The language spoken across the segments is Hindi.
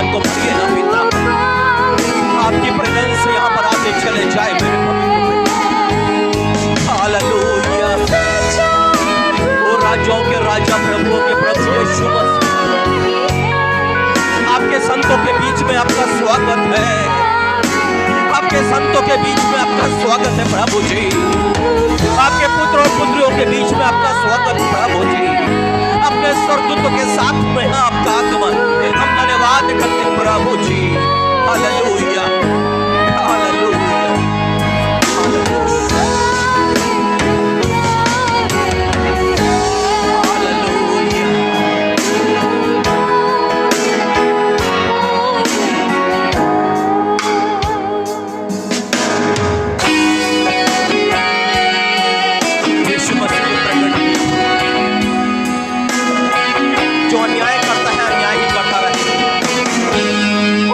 को भरिए ना पिता, आपकी प्रेजेंस से यहाँ पर आते चले जाए मेरे पवित्र। हालेलुया। ओ राजाओं के राजा, प्रभुओं के प्रभु यीशु मसीह, आपके संतों के बीच में आपका स्वागत है, आपके संतों के बीच में आपका स्वागत है प्रभु जी, आपके पुत्र और पुत्रियों के बीच में आपका स्वागत प्रभु जी, अपने स्वर्गदूतों के साथ में आपका आगमन हम धन्यवाद करते प्रभु जी। हालेलुया, हालेलुया,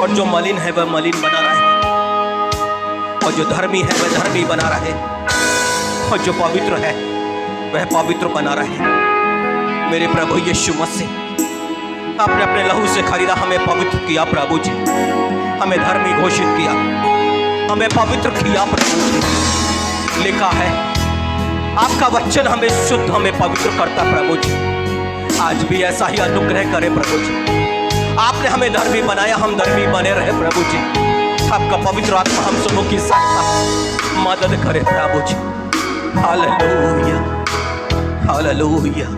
जो मलिन है वह मलिन बना रहे, और जो धर्मी है वह धर्मी बना रहे, और जो पवित्र है वह पवित्र बना रहे। मेरे प्रभु यीशु मसीह, आपने अपने लहू से खरीदा, हमें पवित्र किया प्रभु जी, हमें धर्मी घोषित किया, हमें पवित्र किया प्रभु जी। लिखा है आपका वचन हमें शुद्ध, हमें पवित्र करता प्रभु जी। आज भी ऐसा ही अनुग्रह करे प्रभु जी, आपने हमें धर्मी बनाया, हम धर्मी बने रहे प्रभु जी। आपका पवित्र आत्मा हम सबों की सहायता मदद करे प्रभु जी। Hallelujah, hallelujah.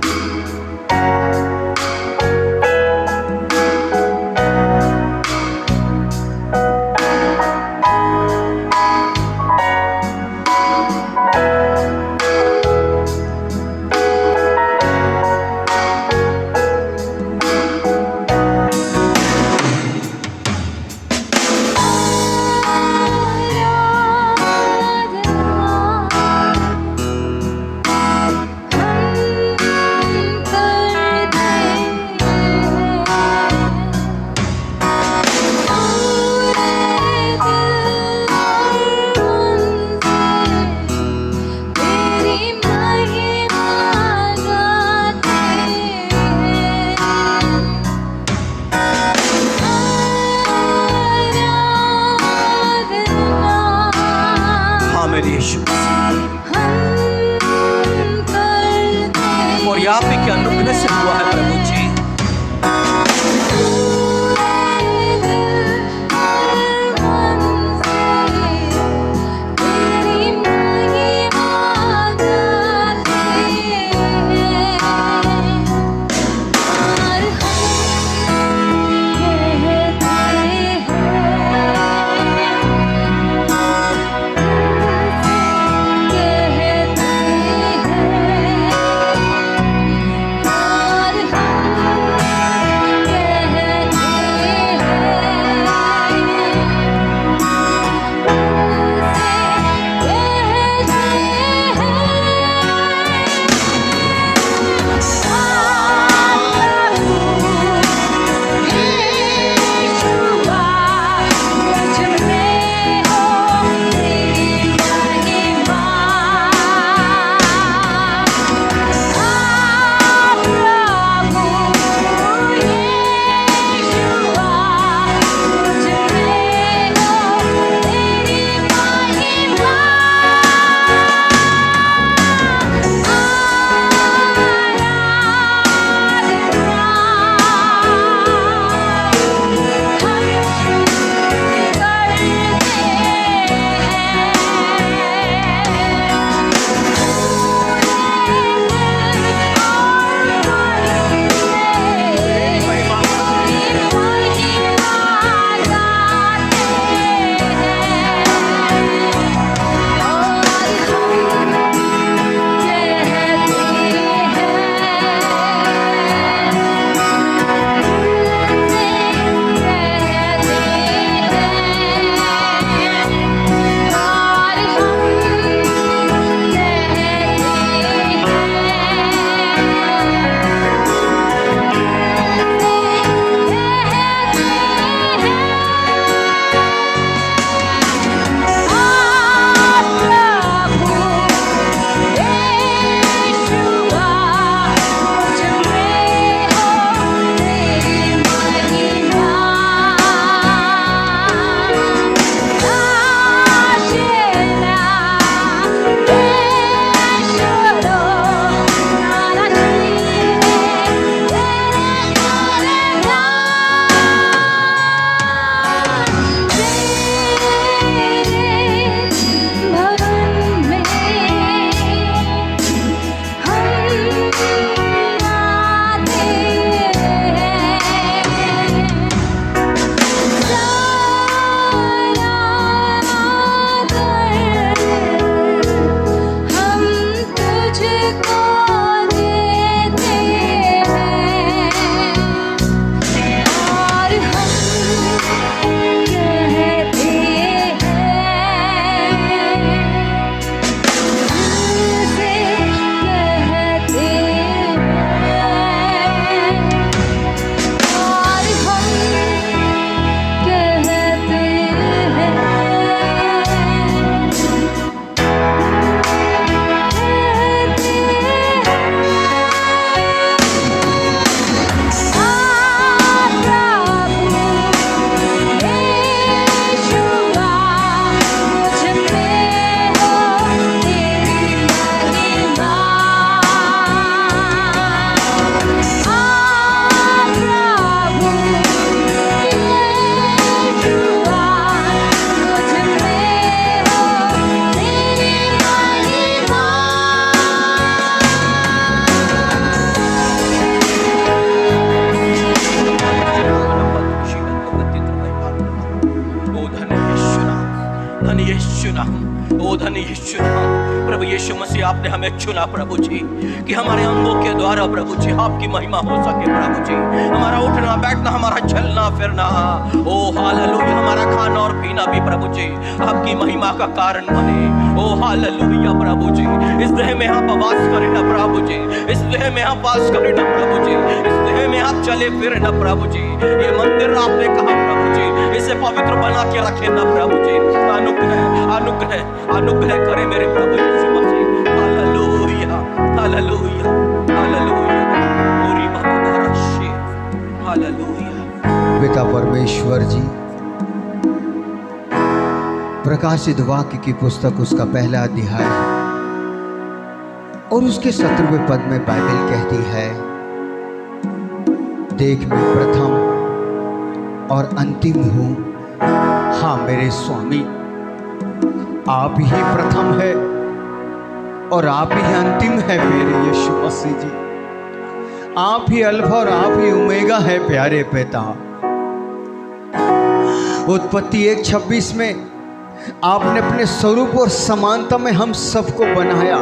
नाम, ओ धन्य यीशु नाम। प्रभु यीशु मसीह, आपने हमें चुना प्रभु जी कि हमारे अंगों के द्वारा प्रभु जी आपकी महिमा हो सके प्रभु जी। हमारा उठना बैठना, हमारा चलना फिरना, ओ हालेलुया, हमारा खाना और पीना भी प्रभु जी आपकी महिमा का कारण बने। ओ हालेलुया प्रभु जी, इस देह में आप वास करें ना प्रभु जी, इस देह में आप वास करें ना प्रभु जी, इस देह में आप चले फिरे ना प्रभु जी। ये मंदिर आपने कहा प्रभु जी, इसे पवित्र बना के रखे ना प्रभु जी। अनुग्रह अनुग्रह अनुग्रह करे मेरे प्रभु यीशु मसीह। हालेलुया हालेलुया हालेलुया, पूरी बाबा बाराशी, हालेलुया। पिता परमेश्वर जी, प्रकाशित वाक्य की पुस्तक उसका पहला अध्याय और उसके 17वें पद में बाइबल कहती है, देख मैं प्रथम और अंतिम हूं। हाँ मेरे स्वामी, आप ही प्रथम है और आप ही अंतिम है मेरे यीशु मसीह जी। आप ही अल्फा और आप ही ओमेगा है प्यारे पिता। उत्पत्ति 1:26 में आपने अपने स्वरूप और समानता में हम सबको बनाया।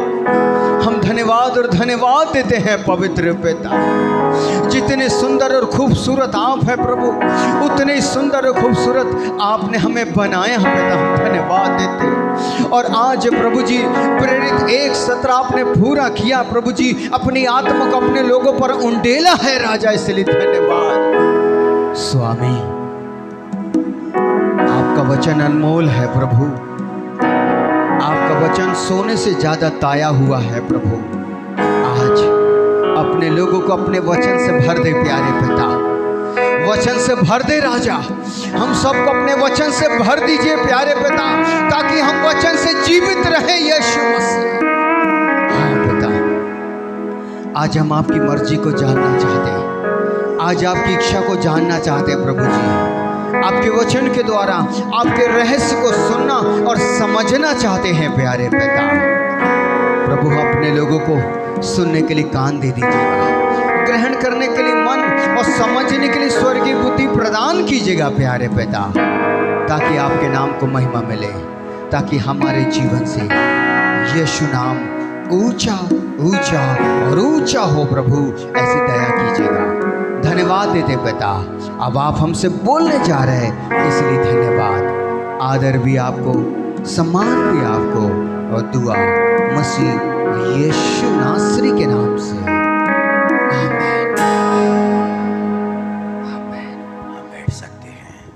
हम धन्यवाद और धन्यवाद देते हैं पवित्र पिता। जितने सुंदर और खूबसूरत आप हैं प्रभु, उतने ही सुंदर और खूबसूरत आपने हमें बनाया है पिता। हम धन्यवाद देते हैं। और आज प्रभु जी प्रेरित 1:17 आपने पूरा किया प्रभु जी, अपनी आत्मा को अपने लोगों पर उंडेला है राजा, इसलिए धन्यवाद। स्वामी, आपका वचन अनमोल है प्रभु। आपका वचन सोने से ज्यादा ताया हुआ है प्रभु। आज अपने लोगों को अपने वचन से भर दे प्यारे पिता, वचन से भर दे राजा। हम सबको अपने वचन से भर दीजिए प्यारे पिता, ताकि हम वचन से जीवित रहे यीशु मसीह। हाँ पिता, आज हम आपकी मर्जी को जानना चाहते हैं, आज आपकी इच्छा को जानना चाहते हैं प्रभु जी। आपके वचन के द्वारा आपके रहस्य को सुनना और समझना चाहते हैं प्यारे पिता। प्रभु अपने लोगों को सुनने के लिए कान दे दीजिएगा, ग्रहण करने के लिए मन और समझने के लिए स्वर्गीय बुद्धि प्रदान कीजिएगा प्यारे पिता, ताकि आपके नाम को महिमा मिले, ताकि हमारे जीवन से यीशु नाम ऊंचा ऊंचा और ऊंचा हो प्रभु। ऐसी दया कीजिएगा। धन्यवाद देते पिता। अब आप हमसे बोलने जा रहे हैं, इसलिए धन्यवाद। आदर भी आपको, सम्मान भी आपको, और दुआ मसीह यीशु नासरी के नाम से, आमीन आमीन। हम बैठ सकते हैं।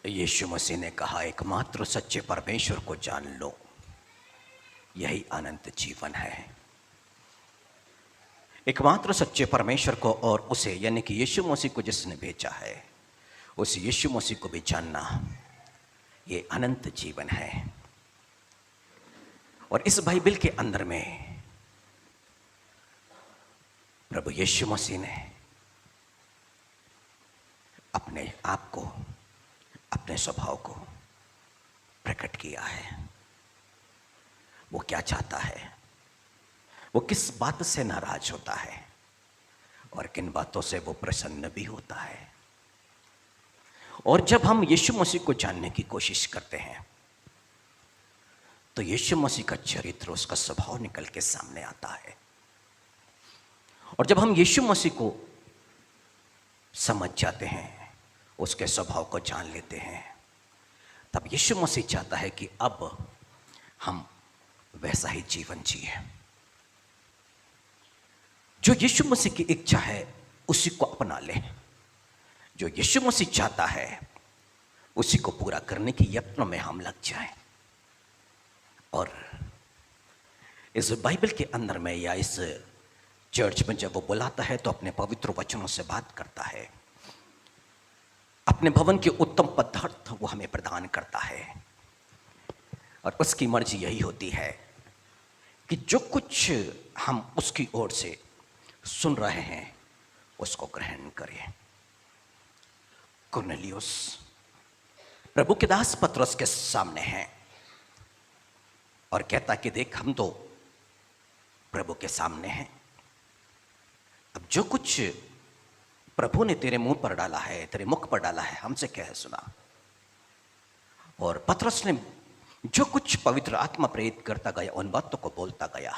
यीशु मसीह ने कहा, एकमात्र सच्चे परमेश्वर को जान लो, यही अनंत जीवन है। एकमात्र सच्चे परमेश्वर को और उसे यानी कि यीशु मसीह को जिसने भेजा है, उस यीशु मसीह को भी जानना, ये अनंत जीवन है। और इस बाइबल के अंदर में प्रभु यीशु मसीह ने अपने आप को, अपने स्वभाव को प्रकट किया है। वो क्या चाहता है, वो किस बात से नाराज होता है और किन बातों से वो प्रसन्न भी होता है। और जब हम यीशु मसीह को जानने की कोशिश करते हैं तो यीशु मसीह का चरित्र, उसका स्वभाव निकल के सामने आता है। और जब हम यीशु मसीह को समझ जाते हैं, उसके स्वभाव को जान लेते हैं, तब यीशु मसीह चाहता है कि अब हम वैसा ही जीवन जिए। जो यीशु मसीह की इच्छा है उसी को अपना ले। जो यीशु मसीह चाहता है उसी को पूरा करने की यत्न में हम लग जाएं। और इस बाइबल के अंदर में या इस चर्च में जब वो बुलाता है तो अपने पवित्र वचनों से बात करता है। अपने भवन के उत्तम पदार्थ वो हमें प्रदान करता है। और उसकी मर्जी यही होती है कि जो कुछ हम उसकी ओर से सुन रहे हैं उसको ग्रहण करें। कुरनेलियुस प्रभु के दास पतरस के सामने हैं और कहता कि देख, हम तो प्रभु के सामने हैं, अब जो कुछ प्रभु ने तेरे मुंह पर डाला है, तेरे मुख पर डाला है, हमसे क्या है सुना। और पतरस ने जो कुछ पवित्र आत्मा प्रेरित करता गया, उन बातों को बोलता गया,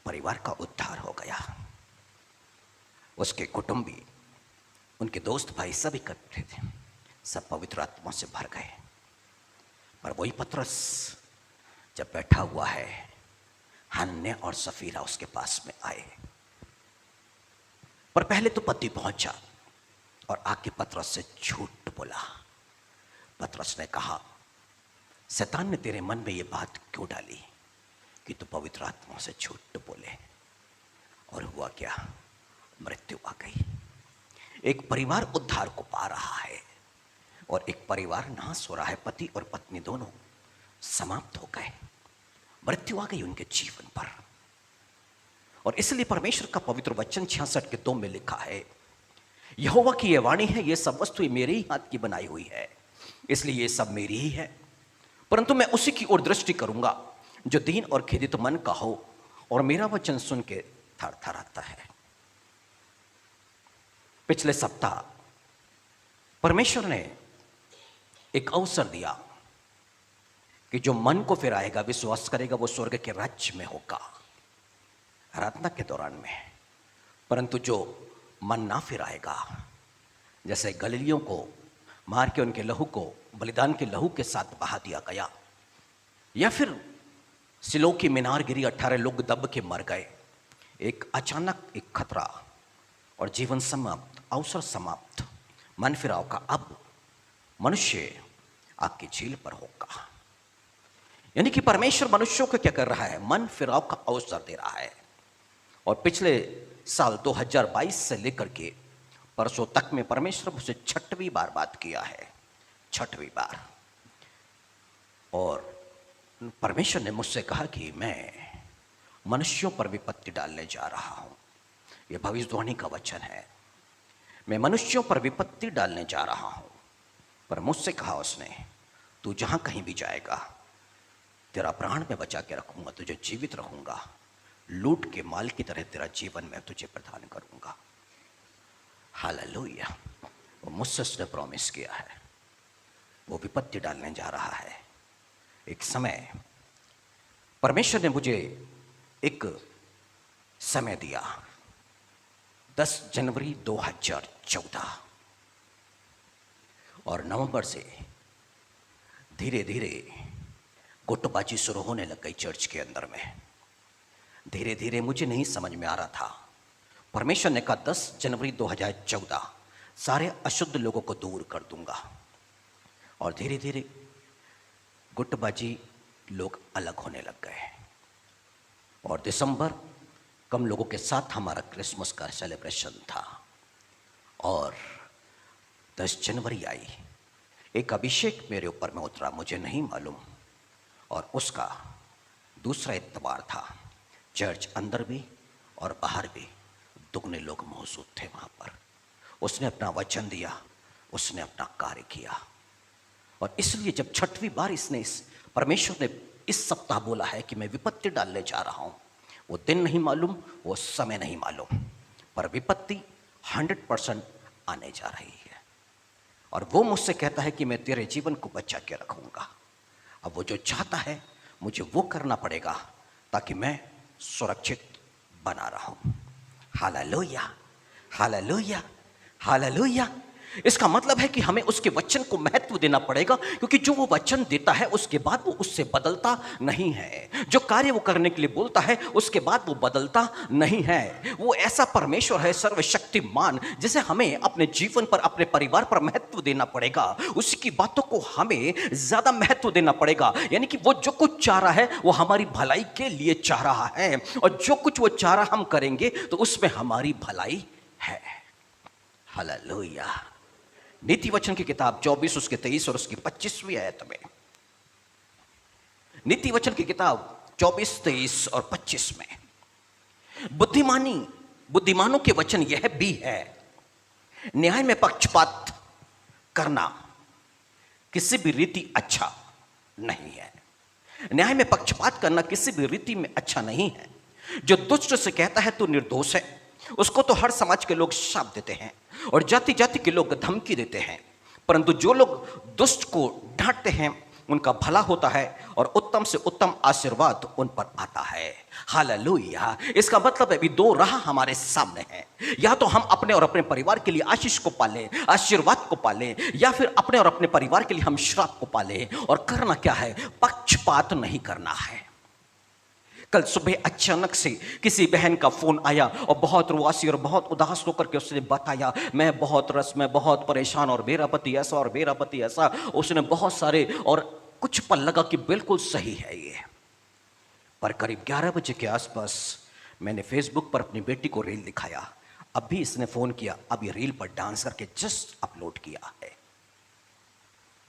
परिवार का उद्धार हो गया। उसके कुटुंबी, उनके दोस्त भाई सब इकट्ठे थे, सब पवित्र आत्मा से भर गए। पर वही पतरस जब बैठा हुआ है, हन्ने और सफीरा उसके पास में आए। पर पहले तो पति पहुंचा और आके पतरस से झूठ बोला। पतरस ने कहा, शैतान ने तेरे मन में ये बात क्यों डाली कि तू पवित्र आत्मा से झूठ बोले। और हुआ क्या, मृत्यु आ गई। एक परिवार उद्धार को पा रहा है और एक परिवार नाश हो रहा है। पति और पत्नी दोनों समाप्त हो गए, मृत्यु आ गई उनके जीवन पर। और इसलिए परमेश्वर का पवित्र वचन 66 के 2 में लिखा है, यहोवा की यह वाणी है, ये सब वस्तु मेरे ही हाथ की बनाई हुई है, इसलिए ये सब मेरी ही है, परंतु मैं उसी की ओर दृष्टि करूंगा जो दीन और खेदित मन का हो और मेरा वचन सुन के थरथराता है। पिछले सप्ताह परमेश्वर ने एक अवसर दिया कि जो मन को फिराएगा, विश्वास करेगा, वो स्वर्ग के राज्य में होगा, आराधना के दौरान में। परंतु जो मन ना फिराएगा, जैसे गलीलियों को मार के उनके लहू को बलिदान के लहू के साथ बहा दिया गया, या फिर सिलो की मीनार गिरी, 18 लोग दब के मर गए, एक अचानक एक खतरा और जीवन समाप्त, अवसर समाप्त, मन फिराव का अब मनुष्य आग की झील पर होगा। यानी कि परमेश्वर मनुष्यों को क्या कर रहा है, मन फिराव का अवसर दे रहा है। और पिछले साल 2022 से लेकर के परसों तक में परमेश्वर मुझसे 6वीं बार बात किया है, 6वीं बार। और परमेश्वर ने मुझसे कहा कि मैं मनुष्यों पर विपत्ति डालने जा रहा हूं। यह भविष्यवाणी का वचन है, मैं मनुष्यों पर विपत्ति डालने जा रहा हूं। पर मुझसे कहा उसने, तू जहां कहीं भी जाएगा, तेरा प्राण में बचा के रखूंगा, तुझे जीवित रखूंगा, लूट के माल की तरह तेरा जीवन मैं तुझे प्रदान करूंगा। हालेलुया। वो मुझसे उसने प्रॉमिस किया है, वो विपत्ति डालने जा रहा है। एक समय परमेश्वर ने मुझे एक समय दिया, 10 जनवरी 2014, और नवंबर से धीरे धीरे गुटबाजी शुरू होने लग गई चर्च के अंदर में। धीरे धीरे मुझे नहीं समझ में आ रहा था। परमेश्वर ने कहा 10 जनवरी 2014 सारे अशुद्ध लोगों को दूर कर दूंगा। और धीरे धीरे गुटबाजी लोग अलग होने लग गए। और दिसंबर कम लोगों के साथ हमारा क्रिसमस का सेलिब्रेशन था। और 10 जनवरी आई, एक अभिषेक मेरे ऊपर में उतरा, मुझे नहीं मालूम। और उसका दूसरा इत्तवार था। चर्च अंदर भी और बाहर भी दुगने लोग मौजूद थे वहाँ पर। उसने अपना वचन दिया, उसने अपना कार्य किया। और इसलिए जब 6वीं बार परमेश्वर ने इस सप्ताह बोला है कि मैं विपत्ति डालने जा रहा हूँ, वो दिन नहीं मालूम, वो समय नहीं मालूम, पर विपत्ति 100% आने जा रही है। और वो मुझसे कहता है कि मैं तेरे जीवन को बचा के रखूँगा। अब वो जो चाहता है मुझे वो करना पड़ेगा ताकि मैं सुरक्षित बना रहूं। Hallelujah, hallelujah, hallelujah. इसका मतलब है कि हमें उसके वचन को महत्व देना पड़ेगा, क्योंकि जो वो वचन देता है उसके बाद वो उससे बदलता नहीं है। जो कार्य वो करने के लिए बोलता है उसके बाद वो बदलता नहीं है। वो ऐसा परमेश्वर है सर्वशक्तिमान, जिसे हमें अपने जीवन पर, अपने परिवार पर महत्व देना पड़ेगा। उसकी बातों को हमें ज्यादा महत्व देना पड़ेगा। यानी कि वो जो कुछ चाह रहा है वो हमारी भलाई के लिए चाह रहा है, और जो कुछ वो चाह रहा हम करेंगे तो उसमें हमारी भलाई है। हालेलुया। नीति वचन की किताब 24 उसके 23 और उसकी 25वीं आयत में, नीति वचन की किताब 24, 23 और 25 में, बुद्धिमानों के वचन यह भी है, न्याय में पक्षपात करना किसी भी रीति अच्छा नहीं है। न्याय में पक्षपात करना किसी भी रीति में अच्छा नहीं है। जो दुष्ट से कहता है तू निर्दोष है उसको तो हर समाज के लोग शाप देते हैं और जाति जाति के लोग धमकी देते हैं, परंतु जो लोग दुष्ट को डांटते हैं उनका भला होता है और उत्तम से उत्तम आशीर्वाद उन पर आता है। हालेलुया। इसका मतलब अभी दो राह हमारे सामने है, या तो हम अपने और अपने परिवार के लिए आशीष को पालें, आशीर्वाद को पालें, या फिर अपने और अपने परिवार के लिए हम श्राप को पालें। और करना क्या है? पक्षपात नहीं करना है। कल सुबह अचानक से किसी बहन का फोन आया और बहुत रुआसी और बहुत उदास होकर के उसने बताया, मैं बहुत परेशान और मेरा पति ऐसा और मेरा पति ऐसा। उसने बहुत सारे, और कुछ पल लगा कि बिल्कुल सही है ये। पर करीब 11 बजे के आसपास मैंने फेसबुक पर अपनी बेटी को रील दिखाया। अभी इसने फोन किया, अभी रील पर डांस करके जस्ट अपलोड किया है।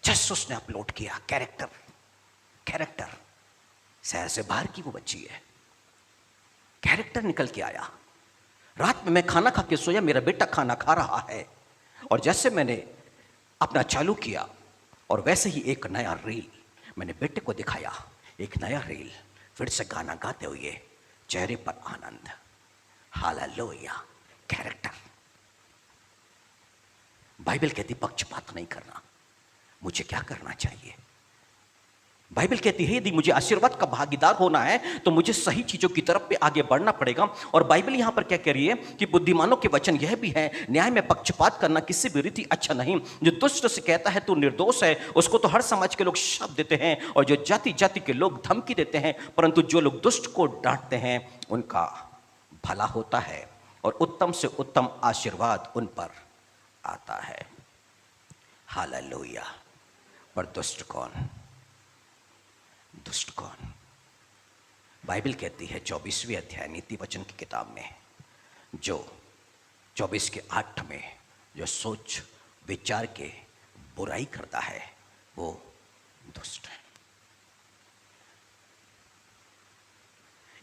जस्ट उसने अपलोड किया। कैरेक्टर शहर से बाहर की वो बच्ची है, कैरेक्टर निकल के आया। रात में मैं खाना खा के सोया, मेरा बेटा खाना खा रहा है और जैसे मैंने अपना चालू किया और वैसे ही एक नया रील मैंने बेटे को दिखाया। एक नया रील, फिर से गाना गाते हुए, चेहरे पर आनंद। हालेलुया। कैरेक्टर। बाइबल कहती पक्षपात नहीं करना। मुझे क्या करना चाहिए? बाइबल कहती है यदि मुझे आशीर्वाद का भागीदार होना है तो मुझे सही चीजों की तरफ पे आगे बढ़ना पड़ेगा। और बाइबल यहां पर क्या कह रही है कि बुद्धिमानों के वचन यह भी है, न्याय में पक्षपात करना किसी भी रीति अच्छा नहीं। जो दुष्ट से कहता है तू निर्दोष है, उसको तो हर समाज के लोग शब्द देते हैं और जो जाति जाति के लोग धमकी देते हैं, परंतु जो लोग दुष्ट को डांटते हैं उनका भला होता है और उत्तम से उत्तम आशीर्वाद उन पर आता है। हालेलुया। पर दुष्ट कौन? दुष्ट कौन? बाइबल कहती है 24वें अध्याय नीति वचन की किताब में, जो 24 के 8 में जो सोच विचार के बुराई करता है वो दुष्ट है।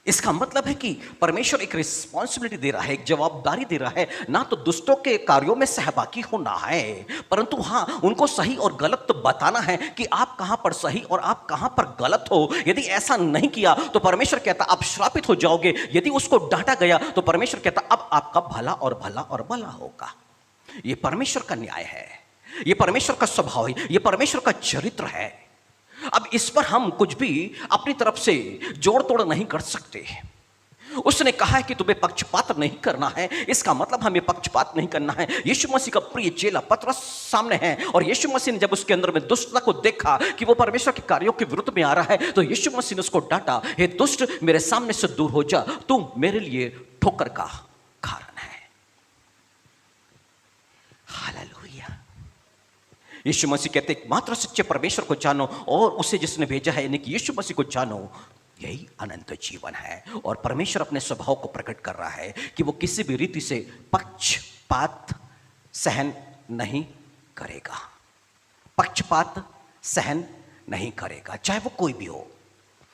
इसका मतलब है कि परमेश्वर एक रिस्पॉन्सिबिलिटी दे रहा है, एक जवाबदारी दे रहा है, ना तो दुष्टों के कार्यों में सहभागी होना है, परंतु हाँ उनको सही और गलत तो बताना है कि आप कहां पर सही और आप कहां पर गलत हो। यदि ऐसा नहीं किया तो परमेश्वर कहता आप श्रापित हो जाओगे। यदि उसको डांटा गया तो परमेश्वर कहता अब आपका भला और भला और भला होगा। यह परमेश्वर का न्याय है, यह परमेश्वर का स्वभाव है, यह परमेश्वर का चरित्र है। अब इस पर हम कुछ भी अपनी तरफ से जोड़ तोड़ नहीं कर सकते। उसने कहा है कि तुम्हें पक्षपात नहीं करना है, इसका मतलब हमें पक्षपात नहीं करना है। यीशु मसीह का प्रिय चेला पतरस सामने है और यीशु मसीह ने जब उसके अंदर में दुष्टता को देखा कि वो परमेश्वर के कार्यों के विरुद्ध में आ रहा है, तो यीशु मसीह ने उसको डांटा, हे दुष्ट मेरे सामने से दूर हो जा, तू मेरे लिए ठोकर का कारण है। हालेलुया। यीशु मसीह कहते मात्र सच्चे परमेश्वर को जानो और उसे जिसने भेजा है यानी कि यीशु मसीह को जानो, यही अनंत जीवन है। और परमेश्वर अपने स्वभाव को प्रकट कर रहा है कि वो किसी भी रीति से पक्षपात सहन नहीं करेगा। पक्षपात सहन नहीं करेगा, चाहे वो कोई भी हो,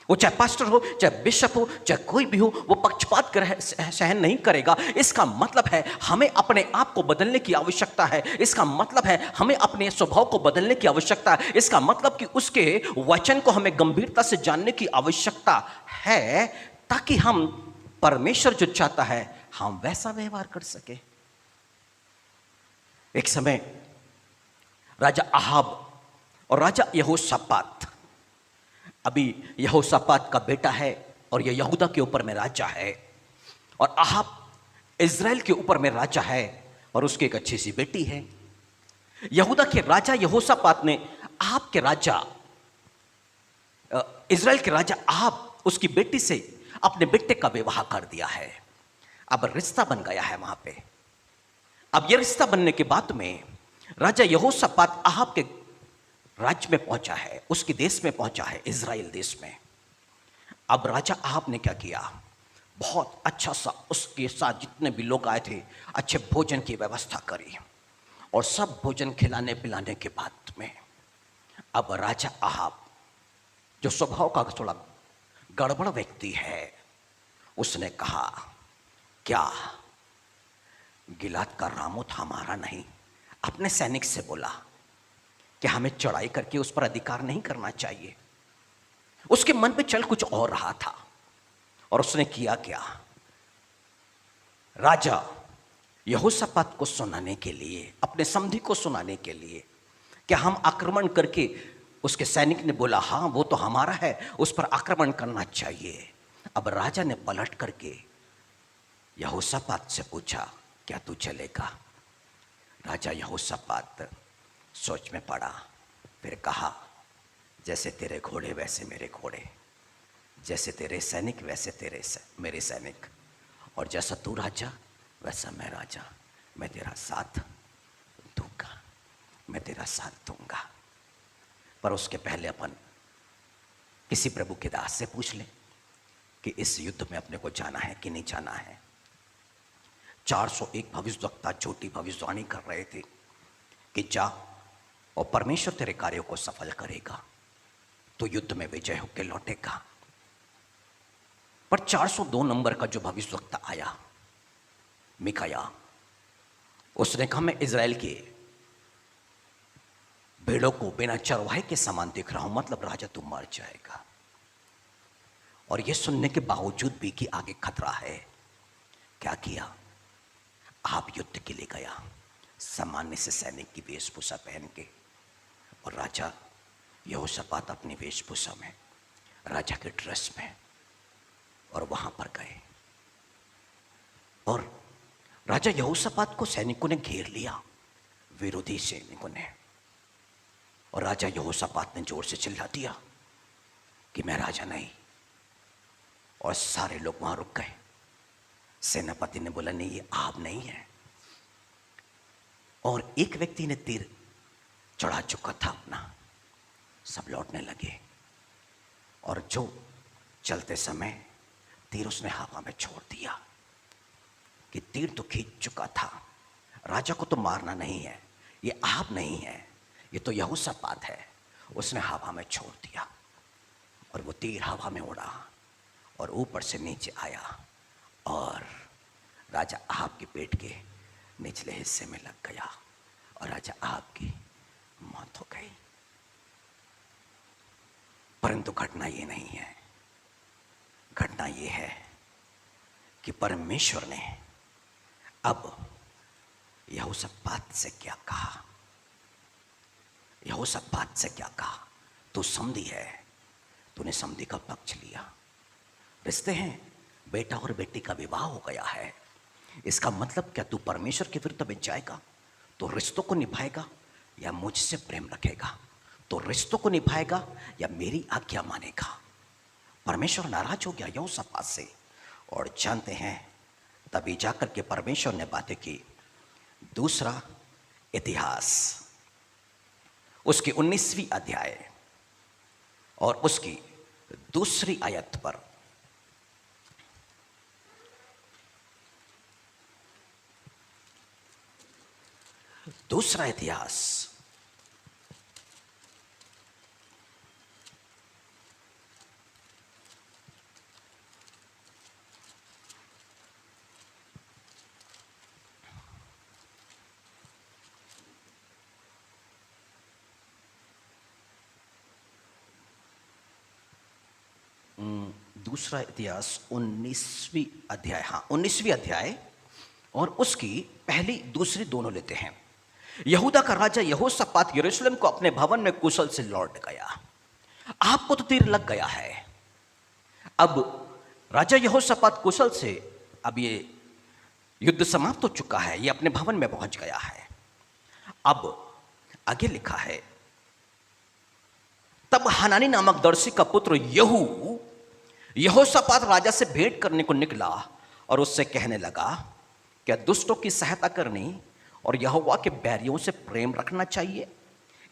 वो चाहे पास्टर हो, चाहे बिशप हो, चाहे कोई भी हो, वो पक्षपात सहन नहीं करेगा। इसका मतलब है हमें अपने आप को बदलने की आवश्यकता है। इसका मतलब है हमें अपने स्वभाव को बदलने की आवश्यकता है। इसका मतलब कि उसके वचन को हमें गंभीरता से जानने की आवश्यकता है, ताकि हम परमेश्वर जो चाहता है हम वैसा व्यवहार कर सके। एक समय राजा अहाब और राजा यहोशापात, अभी यहोशापात का बेटा है और यह यहूदा के ऊपर में राजा है, और अहाब इज़राइल के ऊपर में राजा है और उसकी एक अच्छी सी बेटी है। यहूदा के राजा यहोशापात ने अहाब के राजा इज़राइल के राजा अहाब उसकी बेटी से अपने बेटे का विवाह कर दिया है। अब रिश्ता बन गया है वहां पे। अब यह रिश्ता बनने के बाद में राजा यहोशापात अहाब के राज्य में पहुंचा है, उसके देश में पहुंचा है, इज़राइल देश में। अब राजा अहाब ने क्या किया, बहुत अच्छा सा उसके साथ जितने भी लोग आए थे अच्छे भोजन की व्यवस्था करी, और सब भोजन खिलाने पिलाने के बाद में अब राजा अहाब जो स्वभाव का थोड़ा गड़बड़ व्यक्ति है, उसने कहा क्या गिलाद का रामोत हमारा नहीं? अपने सैनिक से बोला कि हमें चढ़ाई करके उस पर अधिकार नहीं करना चाहिए। उसके मन में चल कुछ और रहा था और उसने किया क्या, राजा यहोशापात को सुनाने के लिए, अपने समधी को सुनाने के लिए कि हम आक्रमण करके, उसके सैनिक ने बोला हाँ वो तो हमारा है, उस पर आक्रमण करना चाहिए। अब राजा ने पलट करके यहोशापात से पूछा क्या तू चलेगा? राजा यहोशापात सोच में पड़ा, फिर कहा जैसे तेरे घोड़े वैसे मेरे घोड़े, जैसे तेरे सैनिक वैसे मेरे सैनिक, और जैसा तू राजा वैसा मैं राजा, मैं तेरा साथ दूंगा, मैं तेरा साथ दूंगा। पर उसके पहले अपन किसी प्रभु के दास से पूछ ले कि इस युद्ध में अपने को जाना है कि नहीं जाना है। 401 भविष्यवक्ता झूठी भविष्यवाणी कर रहे थे कि जा और परमेश्वर तेरे कार्यों को सफल करेगा, तो युद्ध में विजय होकर लौटेगा। पर 402 नंबर का जो भविष्यवक्ता आया, मिकाया, उसने कहा मैं इजराइल के भेड़ों को बिना चरवाहे के समान दिख रहा हूं, मतलब राजा तू मर जाएगा। और यह सुनने के बावजूद भी कि आगे खतरा है, क्या किया? आप युद्ध के लिए गया सामान्य से सैनिक की वेशभूषा पहन के, और राजा यहोशापात अपनी वेशभूषा में, राजा के ड्रेस में, और वहां पर गए। और राजा यहोशापात को सैनिकों ने घेर लिया, विरोधी सैनिकों ने, और राजा यहोशापात ने जोर से चिल्ला दिया कि मैं राजा नहीं। और सारे लोग वहां रुक गए। सेनापति ने बोला नहीं ये आप नहीं है। और एक व्यक्ति ने तीर चढ़ा चुका था अपना, सब लौटने लगे, और जो चलते समय तीर उसने हवा में छोड़ दिया कि तीर तो खींच चुका था, राजा को तो मारना नहीं है, ये आप नहीं है, ये तो यहोशापात है। उसने हवा में छोड़ दिया और वो तीर हवा में उड़ा और ऊपर से नीचे आया और राजा आहाब के पेट के निचले हिस्से में लग गया और राजा आहाब की मौत हो गई। परंतु घटना ये नहीं है, घटना ये है कि परमेश्वर ने अब यहोशापात से क्या कहा। यहोशापात से क्या कहा? तू समधी है, तूने समधी का पक्ष लिया, रिश्ते हैं, बेटा और बेटी का विवाह हो गया है, इसका मतलब क्या तू परमेश्वर के विरुद्ध में जाएगा? तो रिश्तों को निभाएगा या मुझसे प्रेम रखेगा? तो रिश्तों को निभाएगा या मेरी आज्ञा मानेगा? परमेश्वर नाराज हो गया यहोशापात से, और जानते हैं तभी जाकर के परमेश्वर ने बातें की। दूसरा इतिहास उसकी 19वीं अध्याय और उसकी दूसरी आयत पर, दूसरा इतिहास दूसरा इतिहास 19वीं अध्याय, हाँ 19वीं अध्याय और उसकी पहली दूसरी दोनों लेते हैं। यहूदा का राजा यहोशापात यरूशलेम को अपने भवन में कुशल से लौट गया। आपको तो तीर लग गया है। अब राजा यहोशापात कुशल से, अब ये युद्ध समाप्त हो चुका है, ये अपने भवन में पहुंच गया है। अब आगे लिखा है, तब हनानी नामक दर्शी का पुत्र यहू यहोशापात राजा से भेंट करने को निकला और उससे कहने लगा, क्या दुष्टों की सहायता करनी और यहोवा के बैरियों से प्रेम रखना चाहिए?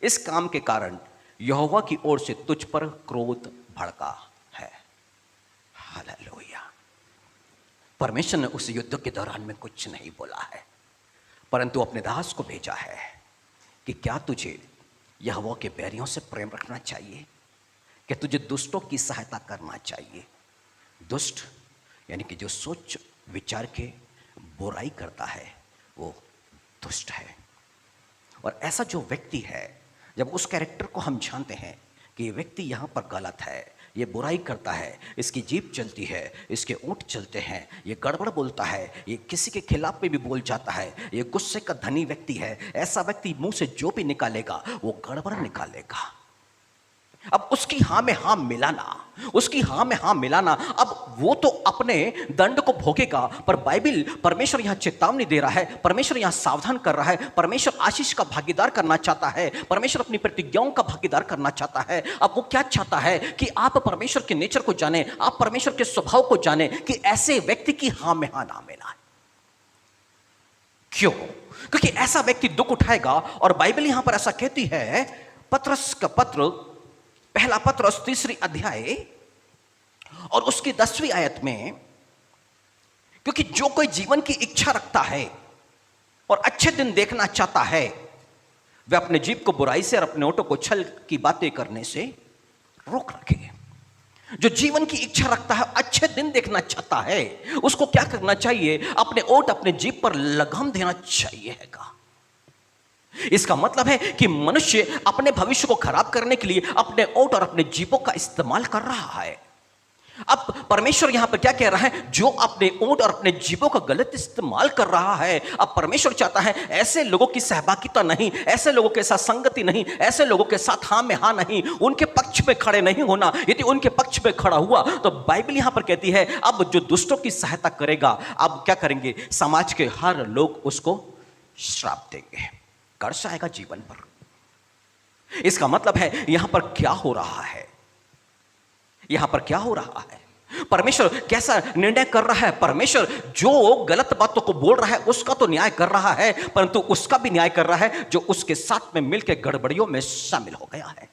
इस काम के कारण यहोवा की ओर से तुझ पर क्रोध भड़का है। हालेलुया। परमेश्वर ने उस युद्ध के दौरान में कुछ नहीं बोला है, परंतु अपने दास को भेजा है कि क्या तुझे यहोवा के बैरियों से प्रेम रखना चाहिए, कि तुझे दुष्टों की सहायता करना चाहिए। दुष्ट यानी कि जो सोच विचार के बुराई करता है वो दुष्ट है। और ऐसा जो व्यक्ति है, जब उस कैरेक्टर को हम जानते हैं कि ये व्यक्ति यहाँ पर गलत है, ये बुराई करता है, इसकी जीभ चलती है, इसके ऊँट चलते हैं, ये गड़बड़ बोलता है, ये किसी के खिलाफ में भी बोल जाता है, ये गुस्से का धनी व्यक्ति है। ऐसा व्यक्ति मुंह से जो भी निकालेगा वो गड़बड़ निकालेगा। अब उसकी हाँ में हाँ मिलाना, उसकी हाँ में हाँ मिलाना, अब वो तो अपने दंड को भोगेगा, पर बाइबल, परमेश्वर यहां चेतावनी दे रहा है, परमेश्वर यहां सावधान कर रहा है, परमेश्वर आशीष का भागीदार करना चाहता है, परमेश्वर अपनी प्रतिज्ञाओं का भागीदार करना चाहता है। अब वो क्या चाहता है कि आप परमेश्वर के नेचर को जाने, आप परमेश्वर के स्वभाव को जाने, कि ऐसे व्यक्ति की हाँ में हाँ ना मिलाए। क्यों? क्योंकि ऐसा व्यक्ति दुख उठाएगा। और बाइबल यहां पर ऐसा कहती है, पत्रस का पत्र, पहला पत्रस 3 अध्याय और उसकी 10वीं आयत में, क्योंकि जो कोई जीवन की इच्छा रखता है और अच्छे दिन देखना चाहता है, वह अपने जीभ को बुराई से और अपने होठों को छल की बातें करने से रोक रखे। जो जीवन की इच्छा रखता है, अच्छे दिन देखना चाहता है, उसको क्या करना चाहिए? अपने ओठ, अपने जीभ पर लगाम देना चाहिए हैगा। इसका मतलब है कि मनुष्य अपने भविष्य को खराब करने के लिए अपने ओठ और अपने जीभों का इस्तेमाल कर रहा है। अब परमेश्वर यहां पर क्या कह रहा है? जो अपने ओठ और अपने जीभों का गलत इस्तेमाल कर रहा है, अब परमेश्वर चाहता है ऐसे लोगों की सहभागिता नहीं, ऐसे लोगों के साथ संगति नहीं, ऐसे लोगों के साथ हाँ में हाँ नहीं, उनके पक्ष में खड़े नहीं होना। यदि उनके पक्ष में खड़ा हुआ तो बाइबल यहां पर कहती है, अब जो दुष्टों की सहायता करेगा, अब क्या करेंगे? समाज के हर लोग उसको श्राप देंगे, कर्ज आएगा जीवन पर। इसका मतलब है यहां पर क्या हो रहा है? यहां पर क्या हो रहा है? परमेश्वर कैसा निर्णय कर रहा है? परमेश्वर जो गलत बातों को बोल रहा है उसका तो न्याय कर रहा है, परंतु उसका भी न्याय कर रहा है जो उसके साथ में मिलकर गड़बड़ियों में शामिल हो गया है।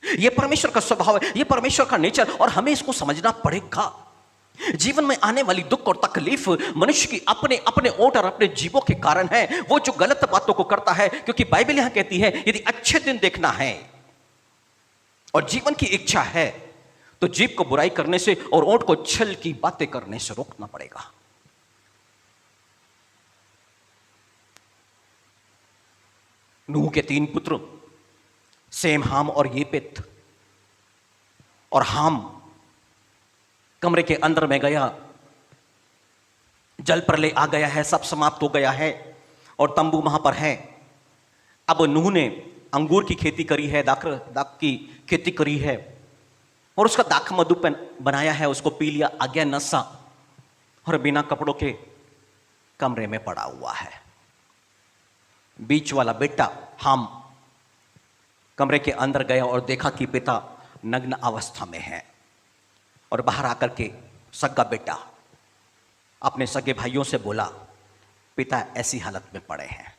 यह परमेश्वर का स्वभाव है, यह परमेश्वर का नेचर, और हमें इसको समझना पड़ेगा। जीवन में आने वाली दुख और तकलीफ मनुष्य की अपने अपने ओठ और अपने जीवों के कारण है, वो जो गलत बातों को करता है। क्योंकि बाइबल यहां कहती है, यदि अच्छे दिन देखना है और जीवन की इच्छा है तो जीभ को बुराई करने से और ओठ को छल की बातें करने से रोकना पड़ेगा। नूह के 3 पुत्र, सेम, हाम और येपेत, और हाम कमरे के अंदर में गया, जल प्रलय आ गया है, सब समाप्त हो गया है और तंबू वहां पर है। अब नूह ने अंगूर की खेती करी है, दाख की खेती करी है, और उसका दाख मधु बनाया है, उसको पी लिया, आ गया नशा, और बिना कपड़ों के कमरे में पड़ा हुआ है। बीच वाला बेटा हाम कमरे के अंदर गया और देखा कि पिता नग्न अवस्था में है, और बाहर आकर के सगा बेटा अपने सगे भाइयों से बोला, पिता ऐसी हालत में पड़े हैं।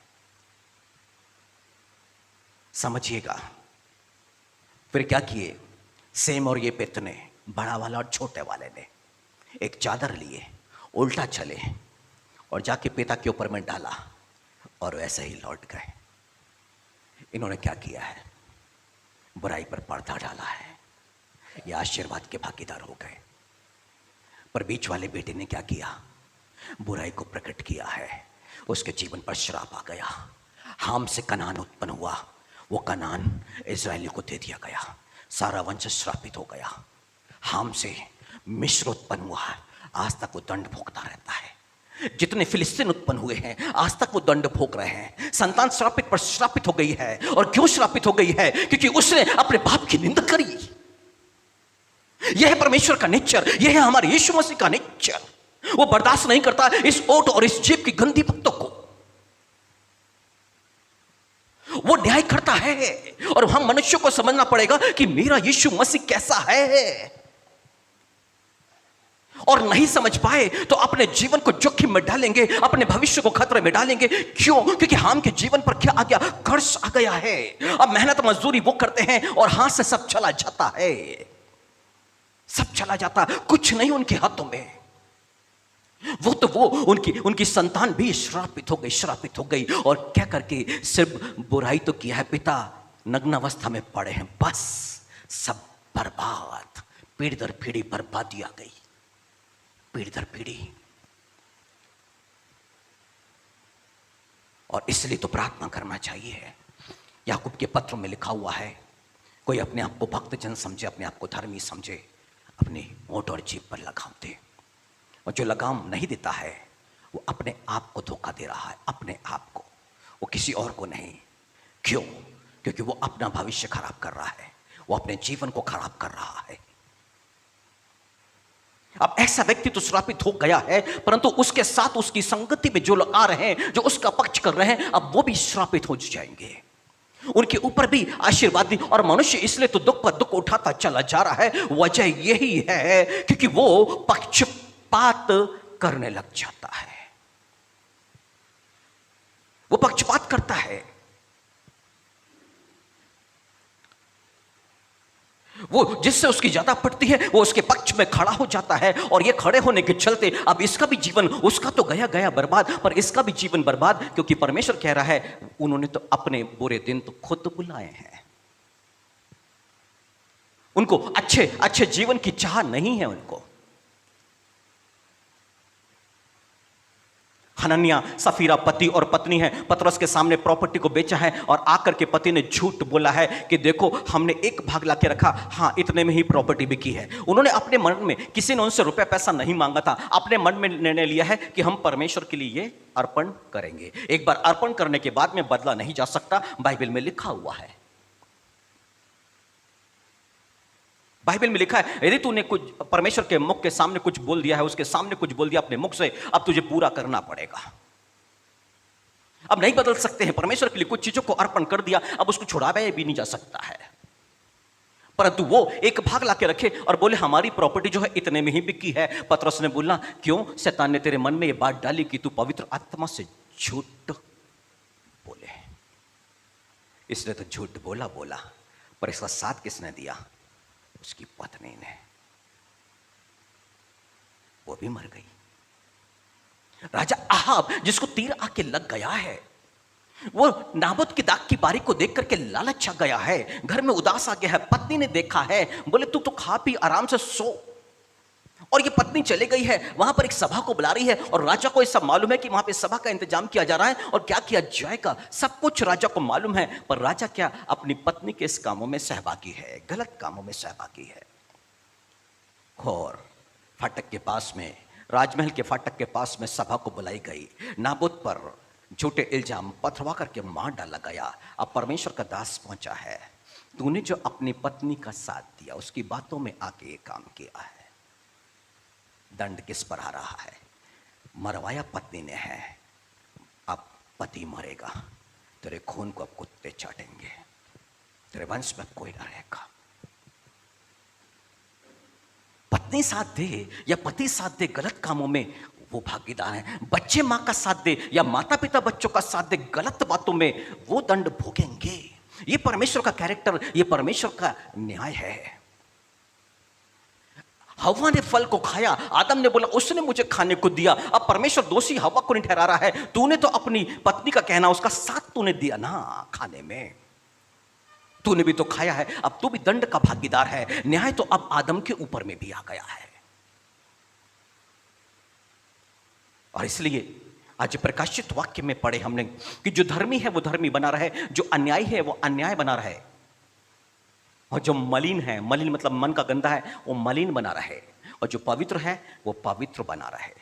समझिएगा फिर क्या किए? सेम और येपेत ने, बड़ा वाला और छोटे वाले ने, एक चादर लिए, उल्टा चले और जाके पिता के ऊपर में डाला और वैसे ही लौट गए। इन्होंने क्या किया है? बुराई पर पर्दा डाला है, ये आशीर्वाद के भागीदार हो गए। पर बीच वाले बेटे ने क्या किया? बुराई को प्रकट किया है, उसके जीवन पर श्राप आ गया। हाम से कनान उत्पन्न हुआ, वो कनान इजराइली को दे दिया गया, सारा वंश श्रापित हो गया। हाम से मिस्र उत्पन्न हुआ, आज तक वो दंड भोगता रहता है। जितने फिलिस्तीन उत्पन्न हुए हैं आज तक वो दंड भोग रहे हैं। संतान श्रापित पर श्रापित हो गई है, और क्यों श्रापित हो गई है? क्योंकि उसने अपने बाप की निंदा करी। यह है परमेश्वर का नेचर, यह है हमारे यीशु मसीह का नेचर। वो बर्दाश्त नहीं करता इस ओठ और इस जीभ की गंदी बातों को, वो न्याय करता है। और हम मनुष्यों को समझना पड़ेगा कि मेरा यीशु मसीह कैसा है, और नहीं समझ पाए तो अपने जीवन को जोखिम में डालेंगे, अपने भविष्य को खतरे में डालेंगे। क्यों? क्योंकि हाम के जीवन पर क्या आ गया? कर्ज आ गया है। अब मेहनत मजदूरी वो करते हैं और हाथ से सब चला जाता है, सब चला जाता, कुछ नहीं उनके हाथों में। वो उनकी संतान भी श्रापित हो गई, श्रापित हो गई। और क्या करके? सिर्फ बुराई तो किया है, पिता नग्न अवस्था में पड़े हैं, बस सब बर्बाद, पीढ़ी दर पीढ़ी बर्बादी आ गई, पीढ़ी दर पीढ़ी। और इसलिए तो प्रार्थना करना चाहिए। याकूब के पत्र में लिखा हुआ है, कोई अपने आप को भक्त जन समझे, अपने आप को धर्मी समझे, अपनी होंठ और जीभ पर लगाम दे। और जो लगाम नहीं देता है वो अपने आप को धोखा दे रहा है, अपने आप को, वो किसी और को नहीं। क्यों? क्योंकि वो अपना भविष्य खराब कर रहा है, वो अपने जीवन को खराब कर रहा है। अब ऐसा व्यक्ति तो श्रापित हो गया है, परंतु उसके साथ उसकी संगति में जो लोग आ रहे हैं, जो उसका पक्ष कर रहे हैं, अब वो भी श्रापित हो जाएंगे। उनके ऊपर भी आशीर्वाद दी। और मनुष्य इसलिए तो दुख पर दुख उठाता चला जा रहा है, वजह यही है क्योंकि वो पक्षपात करने लग जाता है। वो पक्षपात करता है, वो जिससे उसकी ज्यादा पड़ती है वो उसके पक्ष में खड़ा हो जाता है। और ये खड़े होने के चलते अब इसका भी जीवन, उसका तो गया गया बर्बाद, पर इसका भी जीवन बर्बाद, क्योंकि परमेश्वर कह रहा है उन्होंने तो अपने बुरे दिन तो खुद बुलाए हैं। उनको अच्छे अच्छे जीवन की चाह नहीं है। उनको हनन्याह सफीरा पति और पत्नी है, पतरस के सामने प्रॉपर्टी को बेचा है और आकर के पति ने झूठ बोला है कि देखो हमने एक भाग लाके रखा, हाँ इतने में ही प्रॉपर्टी बिकी है। उन्होंने अपने मन में, किसी ने उनसे रुपया पैसा नहीं मांगा था, अपने मन में निर्णय लिया है कि हम परमेश्वर के लिए ये अर्पण करेंगे। एक बार अर्पण करने के बाद में बदला नहीं जा सकता, बाइबल में लिखा हुआ है। बाइबल में लिखा है यदि तूने कुछ परमेश्वर के मुख के सामने कुछ बोल दिया है, उसके सामने कुछ बोल दिया अपने मुख से, अब तुझे पूरा करना पड़ेगा। अब नहीं बदल सकते हैं। परमेश्वर के लिए कुछ चीजों को अर्पण कर दिया, अब उसको छुड़ाया भी नहीं जा सकता है। परंतु वो एक भाग लाके रखे और बोले हमारी प्रॉपर्टी जो है इतने में ही बिकी है। पतरस ने बोला क्यों? शैतान ने तेरे मन में ये बात डाली कि तू पवित्र आत्मा से झूठ बोले, इसने तो झूठ बोला, पर इसका साथ किसने दिया? उसकी पत्नी ने। वो भी मर गई। राजा अहाब जिसको तीर आके लग गया है, वो नाबोत की दाग की बारी को देख करके लालच आ गया है, घर में उदास आ गया है। पत्नी ने देखा है, बोले तू तो खा पी आराम से सो। और ये पत्नी चली गई है, वहां पर एक सभा को बुला रही है और राजा को ये सब मालूम है कि वहां पे सभा का इंतजाम किया जा रहा है और क्या किया जाएगा, सब कुछ राजा को मालूम है। पर राजा क्या अपनी पत्नी के इस कामों में सहभागी है, गलत कामों में सहभागी है। और फाटक के पास में, राजमहल के फाटक के पास में सभा को बुलाई गई। नाबोत पर झूठे इल्जाम पथरवा करके मार डाला गया। अब परमेश्वर का दास पहुंचा है, तूने जो अपनी पत्नी का साथ दिया, उसकी बातों में आके ये काम किया है, दंड किस पर आ रहा है? मरवाया पत्नी ने है, अब पति मरेगा, तेरे खून को अब कुत्ते चाटेंगे, तेरे वंश में कोई ना रहेगा। पत्नी साथ दे या पति साथ दे गलत कामों में, वो भागीदार है। बच्चे मां का साथ दे या माता पिता बच्चों का साथ दे गलत बातों में, वो दंड भोगेंगे। ये परमेश्वर का कैरेक्टर, ये परमेश्वर का न्याय है। हवा ने फल को खाया, आदम ने बोला उसने मुझे खाने को दिया। अब परमेश्वर दोषी हवा को नहीं ठहरा रहा है, तूने तो अपनी पत्नी का कहना, उसका साथ तूने दिया ना खाने में, तूने भी तो खाया है, अब तू भी दंड का भागीदार है। न्याय तो अब आदम के ऊपर में भी आ गया है। और इसलिए आज प्रकाशित वाक्य में पढ़े हमने कि जो धर्मी है वो धर्मी बना रहे, जो अन्यायी है वो अन्याय बना रहे, और जो मलिन है, मलिन मतलब मन का गंदा है, वो मलिन बना रहे, और जो पवित्र है वो पवित्र बना रहे।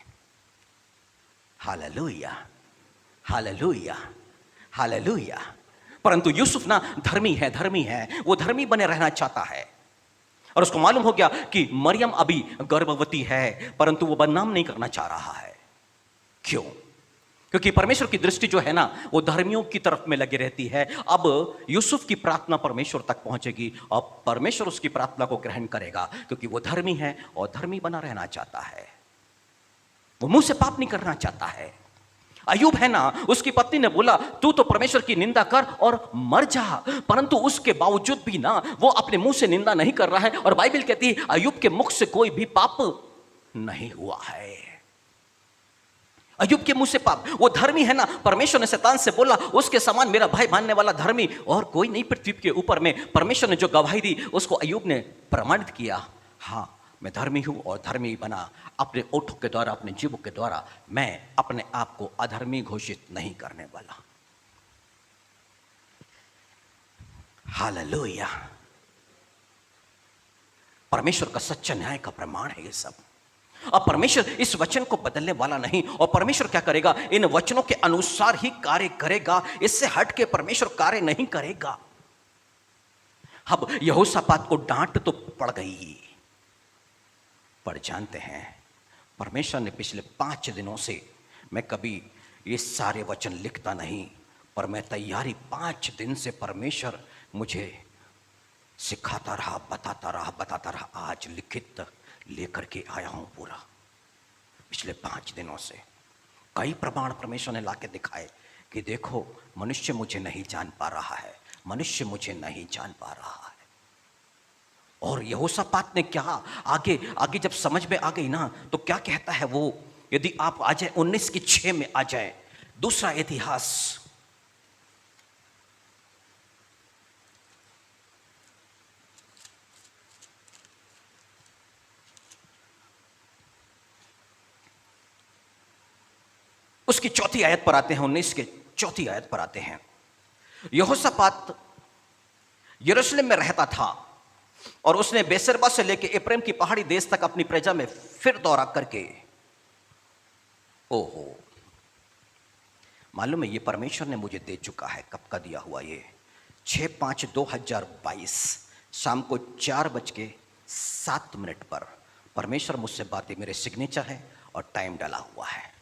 Hallelujah, hallelujah, hallelujah. परंतु यूसुफ ना धर्मी है, वो धर्मी बने रहना चाहता है। और उसको मालूम हो गया कि मरियम अभी गर्भवती है, परंतु वो बदनाम नहीं करना चाह रहा है। क्यों? क्योंकि परमेश्वर की दृष्टि जो है ना, वो धर्मियों की तरफ में लगी रहती है। अब यूसुफ की प्रार्थना परमेश्वर तक पहुंचेगी और परमेश्वर उसकी प्रार्थना को ग्रहण करेगा, क्योंकि वो धर्मी है और धर्मी बना रहना चाहता है। वो मुंह से पाप नहीं करना चाहता है। अय्यूब है ना, उसकी पत्नी ने बोला तू तो परमेश्वर की निंदा कर और मर जा, परंतु उसके बावजूद भी ना वो अपने मुंह से निंदा नहीं कर रहा है। और बाइबल कहती है अय्यूब के मुख से कोई भी पाप नहीं हुआ है। अय्यूब के मुंह से पाप, वो धर्मी है ना। परमेश्वर ने शैतान से बोला उसके समान मेरा भाई मानने वाला धर्मी और कोई नहीं पृथ्वी के ऊपर में। परमेश्वर ने जो गवाही दी उसको अय्यूब ने प्रमाणित किया, हाँ मैं धर्मी हूं और धर्मी बना। अपने ओठों के द्वारा, अपने जीवों के द्वारा मैं अपने आप को अधर्मी घोषित नहीं करने वाला। हालेलुया। परमेश्वर का सच्चा न्याय का प्रमाण है ये सब। और परमेश्वर इस वचन को बदलने वाला नहीं। और परमेश्वर क्या करेगा, इन वचनों के अनुसार ही कार्य करेगा, इससे हट के परमेश्वर कार्य नहीं करेगा। अब यहोशापात को डांट तो पड़ गई, पर जानते हैं परमेश्वर ने पिछले 5 दिनों से, मैं कभी ये सारे वचन लिखता नहीं, पर मैं तैयारी 5 दिन से परमेश्वर मुझे सिखाता रहा, बताता रहा। आज लिखित लेकर के आया हूं पूरा। पिछले 5 दिनों से कई प्रमाण परमेश्वर ने लाके दिखाए कि देखो मनुष्य मुझे नहीं जान पा रहा है, मनुष्य मुझे नहीं जान पा रहा है। और यहोशापात ने क्या आगे जब समझ में आ गई ना, तो क्या कहता है वो, यदि आप आ जाए 19:6 में आ जाए, दूसरा इतिहास। उसकी 4थी आयत पर आते हैं, 19 के 4थी आयत पर आते हैं। यहोशापात यरूशलेम में रहता था और उसने बेसरबा से लेकर एप्रैम की पहाड़ी देश तक अपनी प्रजा में फिर दौरा करके, ओहो, मालूम है ये परमेश्वर ने मुझे दे चुका है। कब का दिया हुआ ये? 6/5/2022 शाम को 4:07 पर परमेश्वर मुझसे बातें, मेरे सिग्नेचर है और टाइम डाला हुआ है।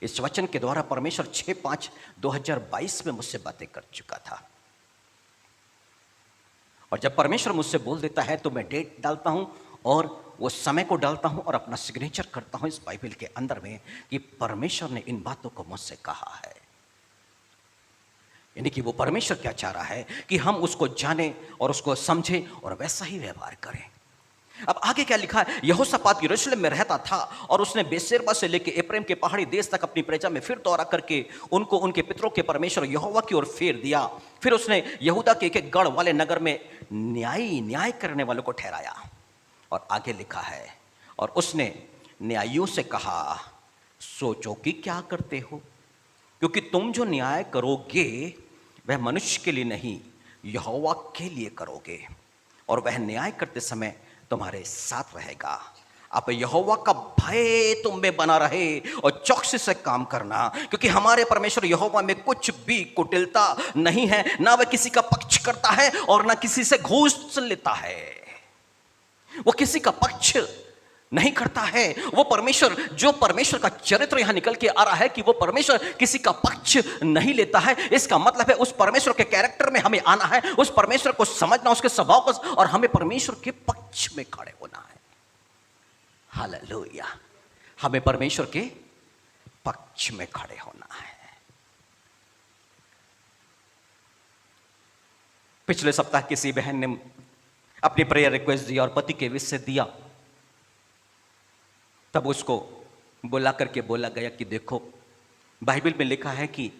इस वचन के द्वारा परमेश्वर 6/5/2022 में मुझसे बातें कर चुका था। और जब परमेश्वर मुझसे बोल देता है तो मैं डेट डालता हूं और वो समय को डालता हूं और अपना सिग्नेचर करता हूं इस बाइबल के अंदर में कि परमेश्वर ने इन बातों को मुझसे कहा है। यानी कि वो परमेश्वर क्या चाह रहा है कि हम उसको जाने और उसको समझें और वैसा ही व्यवहार करें। अब आगे क्या लिखा है, यहोशापात यरूशलेम में रहता था और उसने बेसेरबा से लेकर एप्रैम के पहाड़ी देश तक अपनी प्रजा में फिर दौरा करके उनको उनके पितरों के परमेश्वर यहोवा की ओर फेर दिया। फिर उसने यहूदा के एक गढ़ वाले नगर में न्याय करने वालों को ठहराया। और आगे लिखा है, और उसने न्यायियों से कहा, सोचो कि क्या करते हो, क्योंकि तुम जो न्याय करोगे वह मनुष्य के लिए नहीं, यहोवा के लिए करोगे, और वह न्याय करते समय तुम्हारे साथ रहेगा। अब यहोवा का भय तुम में बना रहे और चौकसी से काम करना, क्योंकि हमारे परमेश्वर यहोवा में कुछ भी कुटिलता नहीं है, ना वह किसी का पक्ष करता है और ना किसी से घूस लेता है। वो किसी का पक्ष नहीं करता है। वो परमेश्वर, जो परमेश्वर का चरित्र यहां निकल के आ रहा है कि वो परमेश्वर किसी का पक्ष नहीं लेता है। इसका मतलब है उस परमेश्वर के कैरेक्टर में हमें आना है, उस परमेश्वर को समझना, उसके स्वभाव को, और हमें परमेश्वर के पक्ष में खड़े होना है। हालेलुया, हमें परमेश्वर के पक्ष में खड़े होना है। पिछले सप्ताह किसी बहन ने अपनी प्रेयर रिक्वेस्ट दिया और पति के विषय दिया, तब उसको बुला करके बोला गया कि देखो बाइबल में लिखा है कि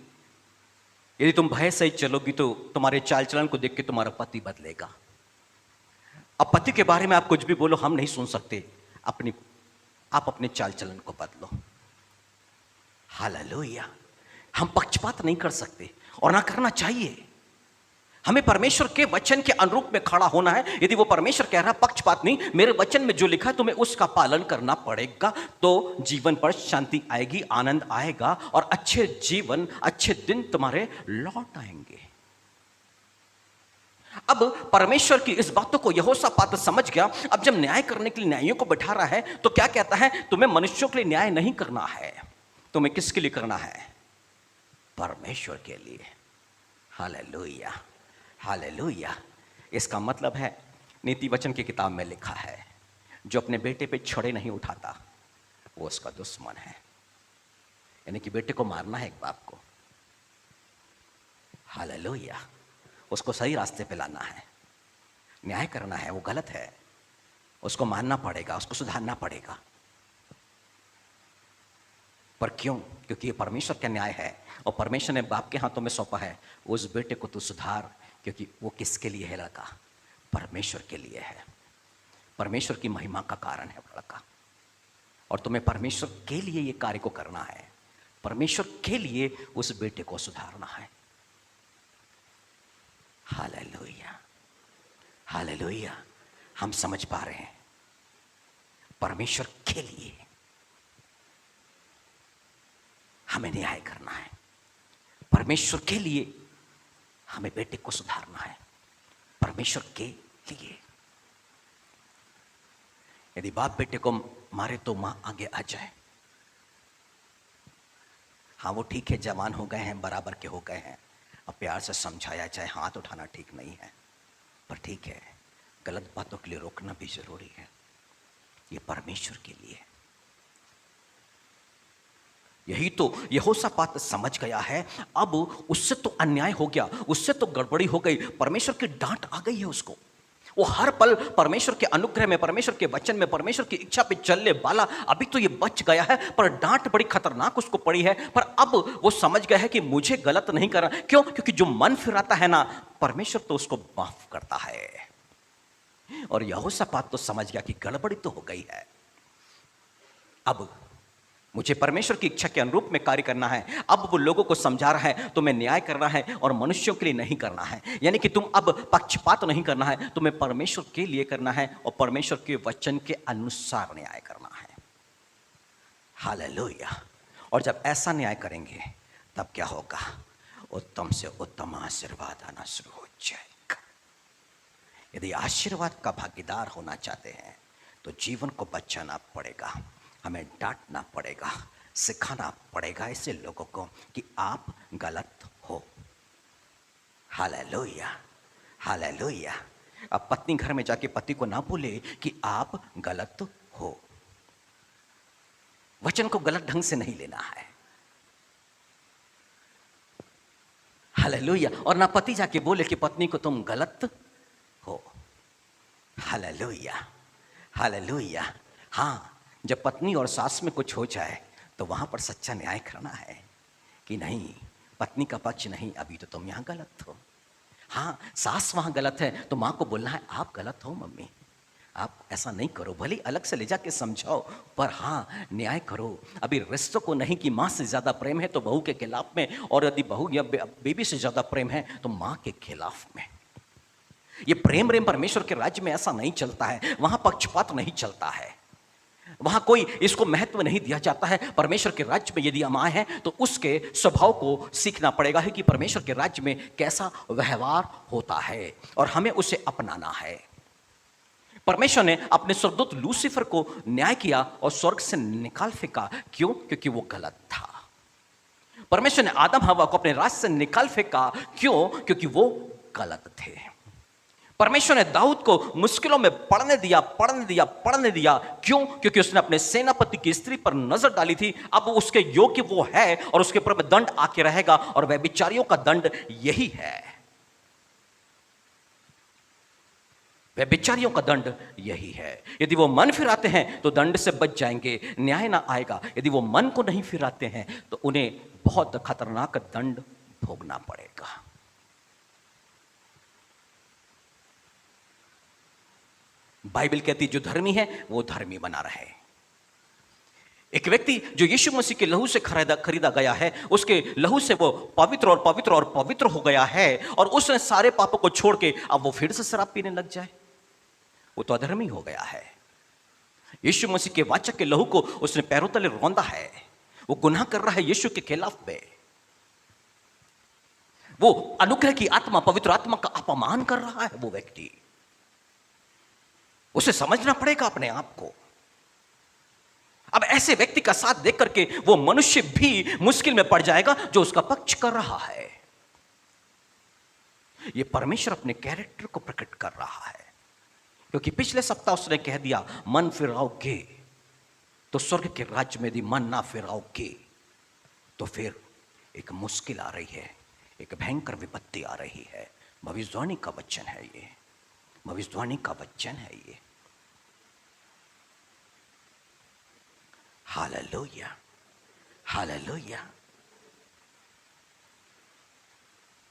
यदि तुम भय से चलोगी तो तुम्हारे चाल चलन को देख के तुम्हारा पति बदलेगा। अब पति के बारे में आप कुछ भी बोलो, हम नहीं सुन सकते, आप अपने चाल चलन को बदलो। हालेलुया, हम पक्षपात नहीं कर सकते और ना करना चाहिए। हमें परमेश्वर के वचन के अनुरूप में खड़ा होना है। यदि वो परमेश्वर कह रहा पक्षपात नहीं, मेरे वचन में जो लिखा है तुम्हें उसका पालन करना पड़ेगा, तो जीवन पर शांति आएगी, आनंद आएगा और अच्छे जीवन, अच्छे दिन तुम्हारे लौट आएंगे। अब परमेश्वर की इस बातों को यहोशापात समझ गया। अब जब न्याय करने के लिए न्यायियों को बैठा रहा है तो क्या कहता है, तुम्हें मनुष्यों के लिए न्याय नहीं करना है, तुम्हें किसके लिए करना है? परमेश्वर के लिए। Hallelujah, hallelujah. इसका मतलब है, नीति वचन की किताब में लिखा है, जो अपने बेटे पे छड़े नहीं उठाता वो उसका दुश्मन है। यानी कि बेटे को मारना है एक बाप को। हालेलुया, उसको सही रास्ते पे लाना है, न्याय करना है। वो गलत है, उसको मानना पड़ेगा, उसको सुधारना पड़ेगा। पर क्यों? क्योंकि ये परमेश्वर का न्याय है और परमेश्वर ने बाप के हाथों में सौंपा है, उस बेटे को तू सुधार, क्योंकि वो किसके लिए है लड़का? परमेश्वर के लिए है। परमेश्वर की महिमा का कारण है लड़का, और तुम्हें परमेश्वर के लिए ये कार्य को करना है, परमेश्वर के लिए उस बेटे को सुधारना है। Hallelujah, hallelujah. हम समझ पा रहे हैं परमेश्वर के लिए हमें न्याय करना है, परमेश्वर के लिए हमें बेटे को सुधारना है, परमेश्वर के लिए। यदि बाप बेटे को मारे तो मां आगे आ जाए। हाँ वो ठीक है, जवान हो गए हैं, बराबर के हो गए हैं, अब प्यार से समझाया जाए, हाथ उठाना ठीक नहीं है, पर ठीक है, गलत बातों के लिए रोकना भी जरूरी है। ये परमेश्वर के लिए। यही तो यहोशापात समझ गया है। अब उससे तो अन्याय हो गया, उससे तो गड़बड़ी हो गई, परमेश्वर की डांट आ गई है उसको। वो हर पल परमेश्वर के अनुग्रह में, परमेश्वर के वचन में, परमेश्वर की इच्छा पे चलने वाला अभी तो ये बच गया है, पर डांट बड़ी खतरनाक उसको पड़ी है। पर अब वो समझ गया है कि मुझे गलत नहीं करना। क्यों? क्योंकि जो मन फिराता है ना, परमेश्वर तो उसको माफ करता है। और यहोशापात तो समझ गया कि गड़बड़ी तो हो गई है, अब मुझे परमेश्वर की इच्छा के अनुरूप में कार्य करना है। अब वो लोगों को समझा रहा है तुम्हें न्याय करना है और मनुष्यों के लिए नहीं करना है। यानी कि तुम अब पक्षपात नहीं करना है, तुम्हें परमेश्वर के लिए करना है और परमेश्वर के वचन के अनुसार न्याय करना है। हालेलुया। और जब ऐसा न्याय करेंगे तब क्या होगा? उत्तम से उत्तम आशीर्वाद आना शुरू हो जाएगा। यदि आशीर्वाद का भागीदार होना चाहते हैं तो जीवन को बचाना पड़ेगा, हमें डांटना पड़ेगा, सिखाना पड़ेगा ऐसे लोगों को कि आप गलत हो। Hallelujah, hallelujah. अब पत्नी घर में जाके पति को ना बोले कि आप गलत हो। वचन को गलत ढंग से नहीं लेना है। हालेलुया। और ना पति जाके बोले कि पत्नी को तुम गलत हो। Hallelujah, hallelujah. हाँ, जब पत्नी और सास में कुछ हो जाए तो वहां पर सच्चा न्याय करना है कि नहीं, पत्नी का पक्ष नहीं, अभी तो तुम यहां गलत हो। हाँ, सास वहां गलत है तो मां को बोलना है आप गलत हो मम्मी, आप ऐसा नहीं करो। भले अलग से ले जाके समझाओ, पर हाँ न्याय करो। अभी रिश्तों को नहीं कि माँ से ज़्यादा प्रेम है तो बहू के खिलाफ में, और यदि बहू या बेबी से ज़्यादा प्रेम है तो माँ के खिलाफ में। ये प्रेम परमेश्वर के राज्य में ऐसा नहीं चलता है, वहां पक्षपात नहीं चलता है, वहां कोई इसको महत्व नहीं दिया जाता है। परमेश्वर के राज्य में यदि हम आए हैं तो उसके स्वभाव को सीखना पड़ेगा है कि परमेश्वर के राज्य में कैसा व्यवहार होता है और हमें उसे अपनाना है। परमेश्वर ने अपने स्वर्गदूत लूसीफर को न्याय किया और स्वर्ग से निकाल फेंका। क्यों? क्योंकि वो गलत था। परमेश्वर ने आदम हवा को अपने राज से निकाल फेंका। क्यों? क्योंकि वो गलत थे। परमेश्वर ने दाऊद को मुश्किलों में पड़ने दिया। क्यों? क्योंकि उसने अपने सेनापति की स्त्री पर नजर डाली थी। अब उसके योग्य वो है और उसके ऊपर में दंड आके रहेगा, और वह बिचारियों का दंड यही है। वह बिचारियों का दंड यही है। यदि वो मन फिराते हैं तो दंड से बच जाएंगे, न्याय ना आएगा। यदि वो मन को नहीं फिराते हैं तो उन्हें बहुत खतरनाक दंड भोगना पड़ेगा। बाइबल कहती जो धर्मी है वो धर्मी बना रहे। एक व्यक्ति जो यीशु मसीह के लहू से खरीदा गया है, उसके लहू से वो पवित्र हो गया है, और उसने सारे पापों को छोड़ के अब वो फिर से शराब पीने लग जाए, वो तो अधर्मी हो गया है। यीशु मसीह के वाचक के लहू को उसने पैरों तले रौंदा है, वो गुनाह कर रहा है यीशु के खिलाफ में। वो अनुग्रह की आत्मा, पवित्र आत्मा का अपमान कर रहा है वो व्यक्ति। उसे समझना पड़ेगा अपने आप को। अब ऐसे व्यक्ति का साथ देख करके वो मनुष्य भी मुश्किल में पड़ जाएगा जो उसका पक्ष कर रहा है। ये परमेश्वर अपने कैरेक्टर को प्रकट कर रहा है, क्योंकि पिछले सप्ताह उसने कह दिया मन फिराओगे तो स्वर्ग के राज्य में यदि मन ना फिराओगे तो फिर एक मुश्किल आ रही है, एक भयंकर विपत्ति आ रही है। भविष्यवाणी का वचन है ये, भविष्यवाणी का वचन है ये। Hallelujah, hallelujah.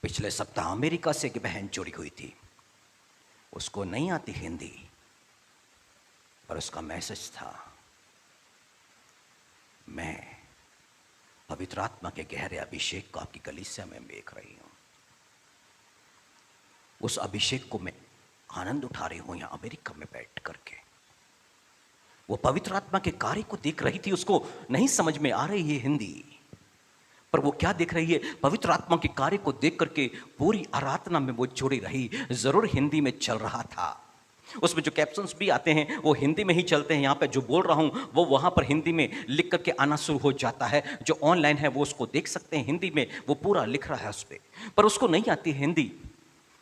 पिछले सप्ताह अमेरिका से एक बहन चोरी हुई थी। उसको नहीं आती हिंदी, पर उसका मैसेज था, मैं पवित्र आत्मा के गहरे अभिषेक को आपकी कलीसिया में देख रही हूं। उस अभिषेक को मैं आनंद उठा रही हो यहाँ अमेरिका में बैठ करके। वो पवित्र आत्मा के कार्य को देख रही थी, उसको नहीं समझ में आ रही है हिंदी, पर वो क्या देख रही है? पवित्र आत्मा के कार्य को देख करके पूरी आराधना में वो जुड़ी रही। जरूर हिंदी में चल रहा था, उसमें जो कैप्शंस भी आते हैं वो हिंदी में ही चलते हैं। यहाँ पे जो बोल रहा हूँ वो वहाँ पर हिंदी में लिख करके आना शुरू हो जाता है। जो ऑनलाइन है वो उसको देख सकते हैं, हिंदी में वो पूरा लिख रहा है उस पर उसको नहीं आती हिंदी।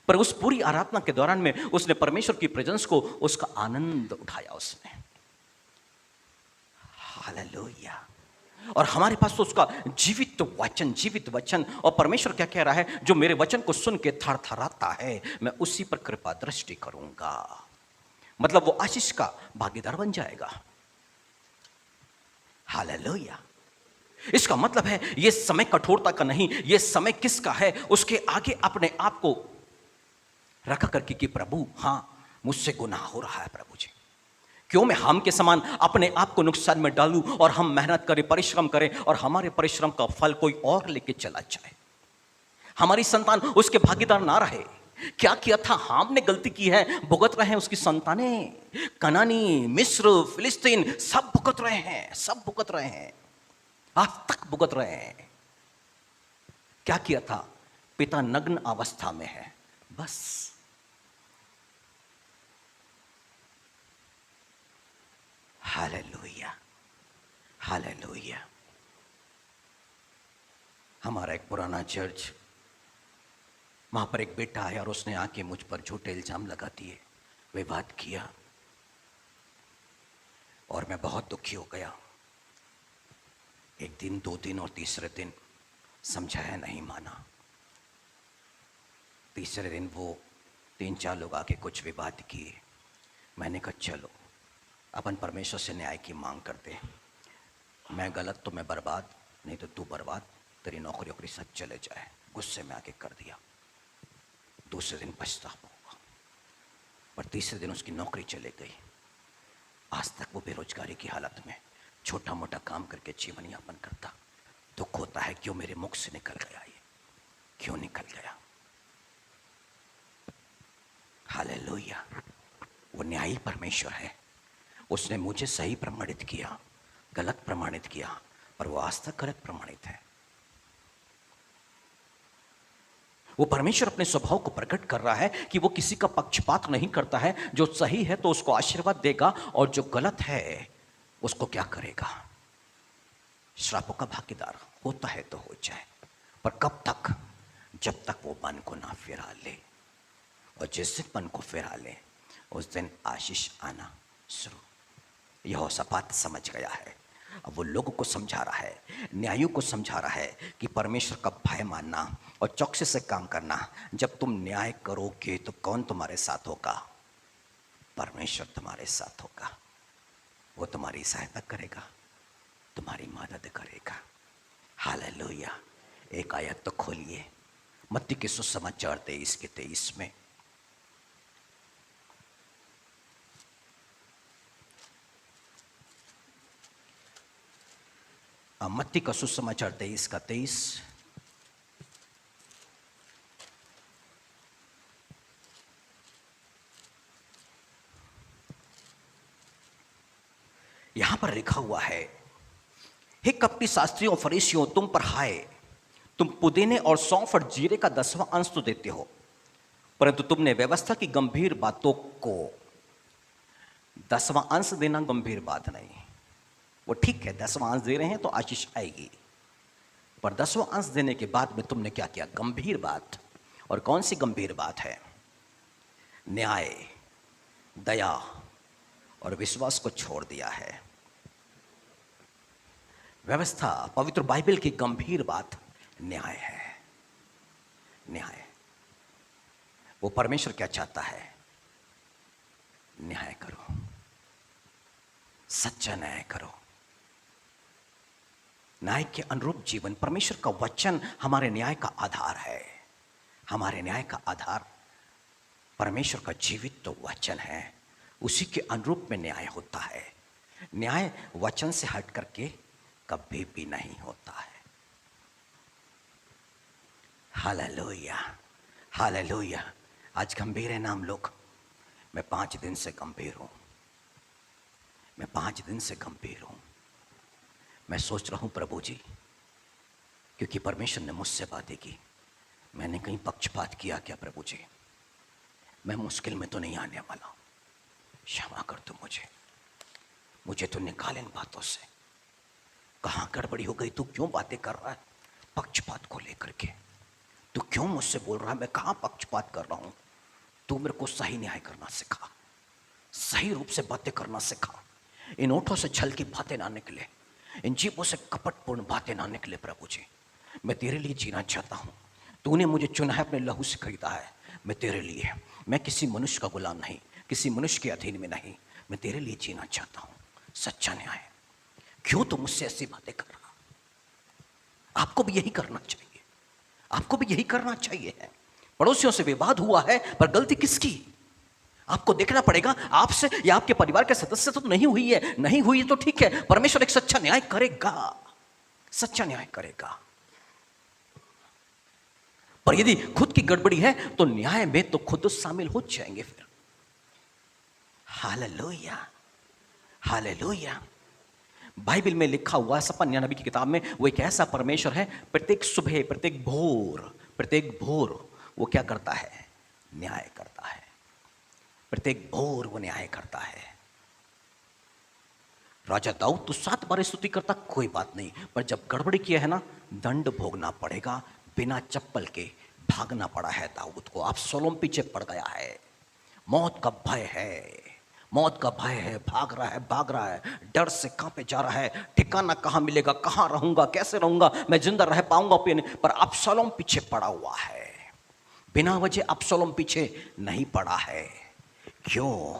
पर उस पूरी आराधना के दौरान में उसने परमेश्वर की प्रेजेंस को, उसका आनंद उठाया उसने। हालेलुया। और हमारे पास तो उसका जीवित वचन, और परमेश्वर क्या कह रहा है? जो मेरे वचन को सुन के थरथराता है मैं उसी पर कृपा दृष्टि करूंगा। मतलब वो आशीष का भागीदार बन जाएगा। हालेलुया। इसका मतलब है ये समय कठोरता का नहीं, ये समय किसका है? उसके आगे अपने आप को रखा करके कि प्रभु हाँ मुझसे गुनाह हो रहा है, प्रभु जी क्यों मैं हम के समान अपने आप को नुकसान में डालूं और हम मेहनत करें, परिश्रम करें और हमारे परिश्रम का फल कोई और लेके चला जाए, हमारी संतान उसके भागीदार ना रहे। क्या किया था? हमने गलती की है, भुगत रहे हैं उसकी संतानें। कनानी, मिस्र, फिलिस्तीन सब भुगत रहे हैं, सब भुगत रहे हैं, आज तक भुगत रहे हैं। क्या किया था? पिता नग्न अवस्था में है, बस। Hallelujah, hallelujah. हमारा एक पुराना चर्च, वहां पर एक बेटा आया और उसने आके मुझ पर झूठे इल्जाम लगा दिए, विवाद किया और मैं बहुत दुखी हो गया। एक दिन, 2 दिन और तीसरे दिन समझाया, नहीं माना। तीसरे दिन वो 3-4 लोग आके कुछ विवाद किए। मैंने कहा चलो अपन परमेश्वर से न्याय की मांग करते हैं, मैं गलत तो मैं बर्बाद, नहीं तो तू बर्बाद, तेरी नौकरी वोकरी सब चले जाए। गुस्से में आके कर दिया। दूसरे दिन पछतावा होगा, पर तीसरे दिन उसकी नौकरी चले गई। आज तक वो बेरोजगारी की हालत में छोटा मोटा काम करके जीवन यापन करता। दुख होता है क्यों मेरे मुख से निकल गया, ये क्यों निकल गया। हालेलुया। वो न्यायी परमेश्वर है, उसने मुझे सही प्रमाणित किया, गलत प्रमाणित किया, पर वो आज तक गलत प्रमाणित है। वो परमेश्वर अपने स्वभाव को प्रकट कर रहा है कि वो किसी का पक्षपात नहीं करता है। जो सही है तो उसको आशीर्वाद देगा और जो गलत है उसको क्या करेगा? श्रापों का भागीदार होता है तो हो जाए, पर कब तक? जब तक वो मन को ना फिरा ले, और जिस दिन मन को फिरा ले उस दिन आशीष आना शुरू। यहोशापात समझ गया है, अब वो लोगों को समझा रहा है, न्यायियों को समझा रहा है कि परमेश्वर का भय मानना और चौकसी से काम करना। जब तुम न्याय करोगे तो कौन तुम्हारे साथ होगा? परमेश्वर तुम्हारे साथ होगा। वो तुम्हारी सहायता करेगा, तुम्हारी मदद करेगा। हालेलुया। एक आयत तो खोलिए, मत्ती के सुसमाचार 23 में। मत्ती का सुसमाचार 23 यहां पर लिखा हुआ है, हे कपटी शास्त्रियों फरीसियों, तुम पर हाय, तुम पुदीने और सौंफ और जीरे का 10वां अंश तो देते हो, परंतु तुमने व्यवस्था की गंभीर बातों को, 10वां अंश देना गंभीर बात नहीं, वो ठीक है 10वां अंश दे रहे हैं तो आशीष आएगी, पर 10वां अंश देने के बाद में तुमने क्या किया? गंभीर बात। और कौन सी गंभीर बात है? न्याय, दया और विश्वास को छोड़ दिया है। व्यवस्था, पवित्र बाइबल की गंभीर बात न्याय है। न्याय, वो परमेश्वर क्या चाहता है? न्याय करो, सच्चा न्याय करो, न्याय के अनुरूप जीवन। परमेश्वर का वचन हमारे न्याय का आधार है। हमारे न्याय का आधार परमेश्वर का जीवित तो वचन है, उसी के अनुरूप में न्याय होता है। न्याय वचन से हट करके कभी भी नहीं होता है। Hallelujah, hallelujah. आज गंभीर है ना हम लोग, मैं 5 दिन से गंभीर हूं। मैं 5 दिन से गंभीर हूं। मैं सोच रहा हूं प्रभु जी, क्योंकि परमेश्वर ने मुझसे बातें की, मैंने कहीं पक्षपात किया क्या प्रभु जी? मैं मुश्किल में तो नहीं आने वाला, क्षमा कर तू मुझे तो निकाल इन बातों से। कहां गड़बड़ी हो गई? तू क्यों बातें कर रहा है पक्षपात को लेकर के? तू क्यों मुझसे बोल रहा है? मैं कहां पक्षपात कर रहा हूं? तू मेरे को सही न्याय करना सिखा, सही रूप से बातें करना सिखा। इन ओठों से छल की बातें ना निकले, इन जीभों से कपटपूर्ण बातें ना निकले प्रभु जी। मैं तेरे लिए जीना चाहता हूं। तूने मुझे चुना है, अपने लहू से खरीदा है। मैं तेरे लिए, मैं किसी मनुष्य का गुलाम नहीं, किसी मनुष्य के अधीन में नहीं। मैं तेरे लिए जीना चाहता हूं। सच्चा न्याय। क्यों तुम मुझसे ऐसी बातें कर रहा? आपको भी यही करना चाहिए, आपको भी यही करना चाहिए है। पड़ोसियों से विवाद हुआ है, पर गलती किसकी? आपको देखना पड़ेगा, आपसे या आपके परिवार के सदस्य तो नहीं हुई है। नहीं हुई तो ठीक है, परमेश्वर एक सच्चा न्याय करेगा, सच्चा न्याय करेगा। पर यदि खुद की गड़बड़ी है तो न्याय में तो खुद शामिल हो जाएंगे फिर। Hallelujah, hallelujah. बाइबल में लिखा हुआ है, सपन्या नबी की किताब में, वो एक ऐसा परमेश्वर है, प्रत्येक सुबह, प्रत्येक भोर वो क्या करता है? न्याय करता है। प्रत्येक भोर वो न्याय करता है। राजा दाऊद तो 7 बार स्तुति करता, कोई बात नहीं, पर जब गड़बड़ी किया है ना, दंड भोगना पड़ेगा। बिना चप्पल के भागना पड़ा है दाऊद को। अबशालोम पीछे पड़ गया है, मौत का भय है, मौत का भय है, भाग रहा है, डर से कांपे जा रहा है। ठिकाना कहां मिलेगा, कहां रहूंगा, कैसे रहूंगा, मैं जिंदा रह पाऊंगा? पर अबशालोम पीछे पड़ा हुआ है। बिना वजह अबशालोम पीछे नहीं पड़ा है। क्यों?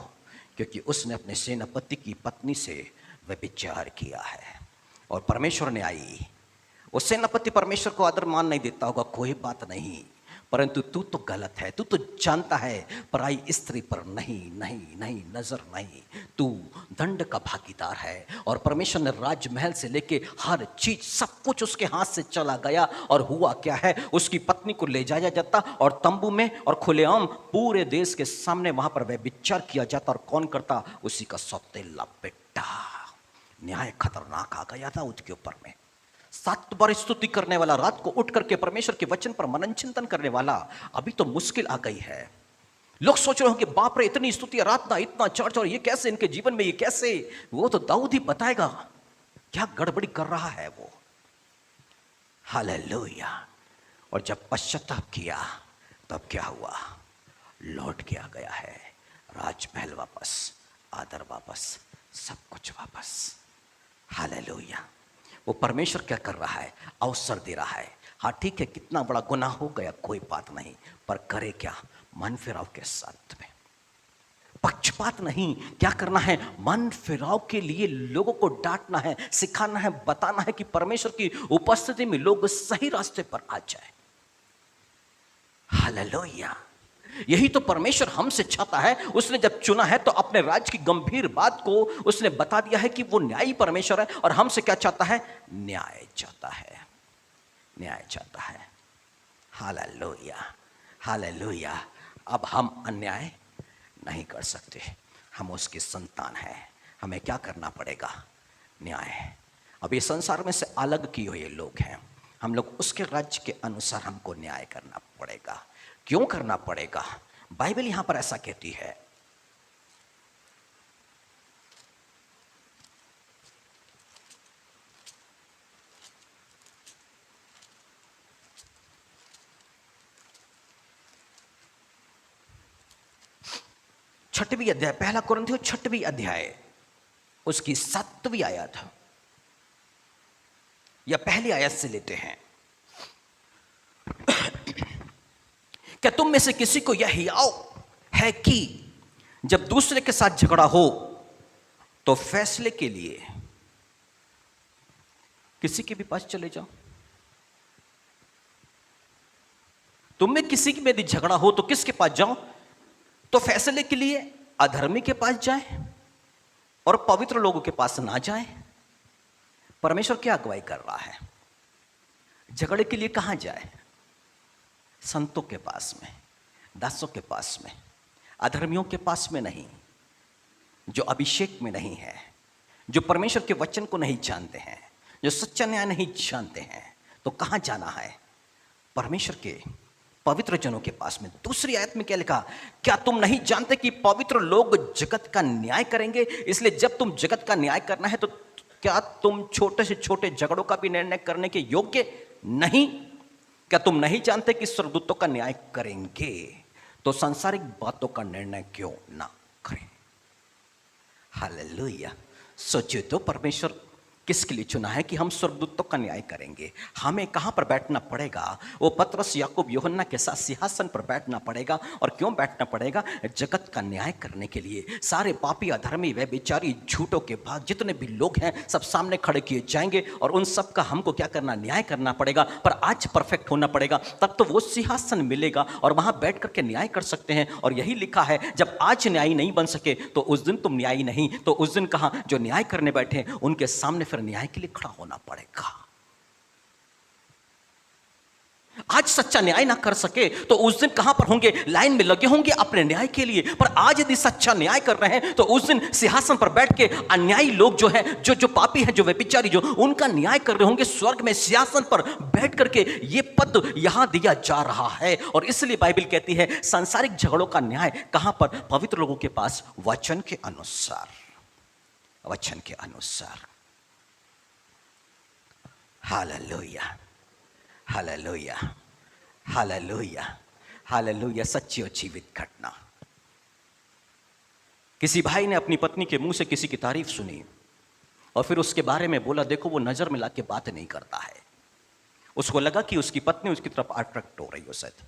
क्योंकि उसने अपने सेनापति की पत्नी से व्यभिचार किया है। और परमेश्वर ने आई, वो सेनापति परमेश्वर को आदर मान नहीं देता होगा, कोई बात नहीं, परंतु तू तो गलत है, तू तो जानता है पराई स्त्री पर नहीं नजर नहीं, तू दंड का भागीदार है। और परमेश्वर ने राजमहल से लेके हर चीज, सब कुछ उसके हाथ से चला गया। और हुआ क्या है? उसकी पत्नी को ले जाया जाता और तंबू में और खुलेआम पूरे देश के सामने वहां पर व्यभिचार किया जाता। और कौन करता? उसी का सौतेला बेटा। न्याय खतरनाक आ गया था उसके ऊपर में। 7 बार स्तुति करने वाला, रात को उठ करके परमेश्वर के वचन पर मनन चिंतन करने वाला, अभी तो मुश्किल आ गई है। लोग सोच रहे हो कि बाप रे, इतनी स्तुति, आराधना, इतना चर्च, और ये कैसे इनके जीवन में, ये कैसे? वो तो दाऊद ही बताएगा क्या गड़बड़ी कर रहा है वो। हालेलुया। और जब पश्चाताप किया तब क्या हुआ? लौट के आ गया है। राजमहल वापस, आदर वापस, सब कुछ वापस। हालेलुया। वो परमेश्वर क्या कर रहा है? अवसर दे रहा है। हाँ ठीक है, कितना बड़ा गुनाह हो गया, कोई बात नहीं, पर करे क्या? मन फिराव के साथ में, पक्षपात नहीं। क्या करना है? मन फिराव के लिए लोगों को डांटना है, सिखाना है, बताना है कि परमेश्वर की उपस्थिति में लोग सही रास्ते पर आ जाए। हालेलुया। यही तो परमेश्वर हमसे चाहता है। उसने जब चुना है तो अपने राज्य की गंभीर बात को उसने बता दिया है कि वो न्यायी परमेश्वर है। और हमसे क्या चाहता है? न्याय चाहता है, न्याय चाहता है। Hallelujah, hallelujah. अब हम अन्याय नहीं कर सकते, हम उसके संतान हैं। हमें क्या करना पड़ेगा? न्याय। अब ये संसार में से अलग किए हुए लोग हैं, हम लोग उसके राज्य के अनुसार हमको न्याय करना पड़ेगा। क्यों करना पड़ेगा? बाइबल यहां पर ऐसा कहती है। छठवीं अध्याय, पहला कुरिन्थियों 6वीं अध्याय, उसकी 7वीं आयत, या पहली आयत से लेते हैं। क्या तुम में से किसी को यह हियाव है कि जब दूसरे के साथ झगड़ा हो तो फैसले के लिए किसी के भी पास चले जाओ? तुम में किसी में यदि झगड़ा हो तो किसके पास जाओ? तो फैसले के लिए अधर्मी के पास जाए और पवित्र लोगों के पास ना जाए। परमेश्वर क्या अगुवाई कर रहा है? झगड़े के लिए कहां जाए? संतों के पास में, दासों के पास में, अधर्मियों के पास में नहीं, जो अभिषेक में नहीं है, जो परमेश्वर के वचन को नहीं जानते हैं, जो सच्चा न्याय नहीं जानते हैं, तो कहाँ जाना है? परमेश्वर के पवित्र जनों के पास में। दूसरी आयत में क्या लिखा? क्या तुम नहीं जानते कि पवित्र लोग जगत का न्याय करेंगे? इसलिए जब तुम जगत का न्याय करना है तो क्या तुम छोटे से छोटे झगड़ों का भी निर्णय करने के योग्य नहीं? क्या तुम नहीं जानते कि स्वर्गदूतों का न्याय करेंगे? तो सांसारिक बातों का निर्णय क्यों ना करें? हालेलुया। सोचिए तो, परमेश्वर किसके लिए चुना है कि हम स्वर्गदूतों का न्याय करेंगे? हमें कहां पर बैठना पड़ेगा? वो पतरस, याकूब, यूहन्ना के साथ सिंहासन पर बैठना पड़ेगा। और क्यों बैठना पड़ेगा? जगत का न्याय करने के लिए। सारे पापी, अधर्मी, व्यभिचारी, झूठों के भाग जितने भी लोग हैं, सब सामने खड़े किए जाएंगे और उन सब का हमको क्या करना? न्याय करना पड़ेगा। पर आज परफेक्ट होना पड़ेगा, तब तो वो सिंहासन मिलेगा और वहां बैठ करके न्याय कर सकते हैं। और यही लिखा है, जब आज न्यायी नहीं बन सके तो उस दिन तुम न्यायी नहीं, तो उस दिन कहां? जो न्याय करने बैठे उनके सामने फिर न्याय के लिए खड़ा होना पड़ेगा। आज सच्चा न्याय ना कर सके तो उस दिन कहां पर होंगे? लाइन में लगे होंगे अपने न्याय के लिए। पर आज यदि सच्चा न्याय कर रहे हैं तो उस दिन सिंहासन पर बैठ के अन्यायी लोग जो है, जो पापी है, जो व्यभिचारी, जो उनका न्याय कर रहे होंगे स्वर्ग में सिंहासन पर बैठ करके। ये पद यहां दिया जा रहा है। और इसलिए बाइबल कहती है सांसारिक झगड़ों का न्याय कहां पर? पवित्र लोगों के पास, वचन के अनुसार। वचन के अनुसार। Hallelujah, hallelujah, hallelujah, hallelujah. सच्ची और जीवित घटना। किसी भाई ने अपनी पत्नी के मुंह से किसी की तारीफ सुनी और फिर उसके बारे में बोला, देखो वो नजर मिला के बात नहीं करता है। उसको लगा कि उसकी पत्नी उसकी तरफ अट्रैक्ट हो रही हो। शायद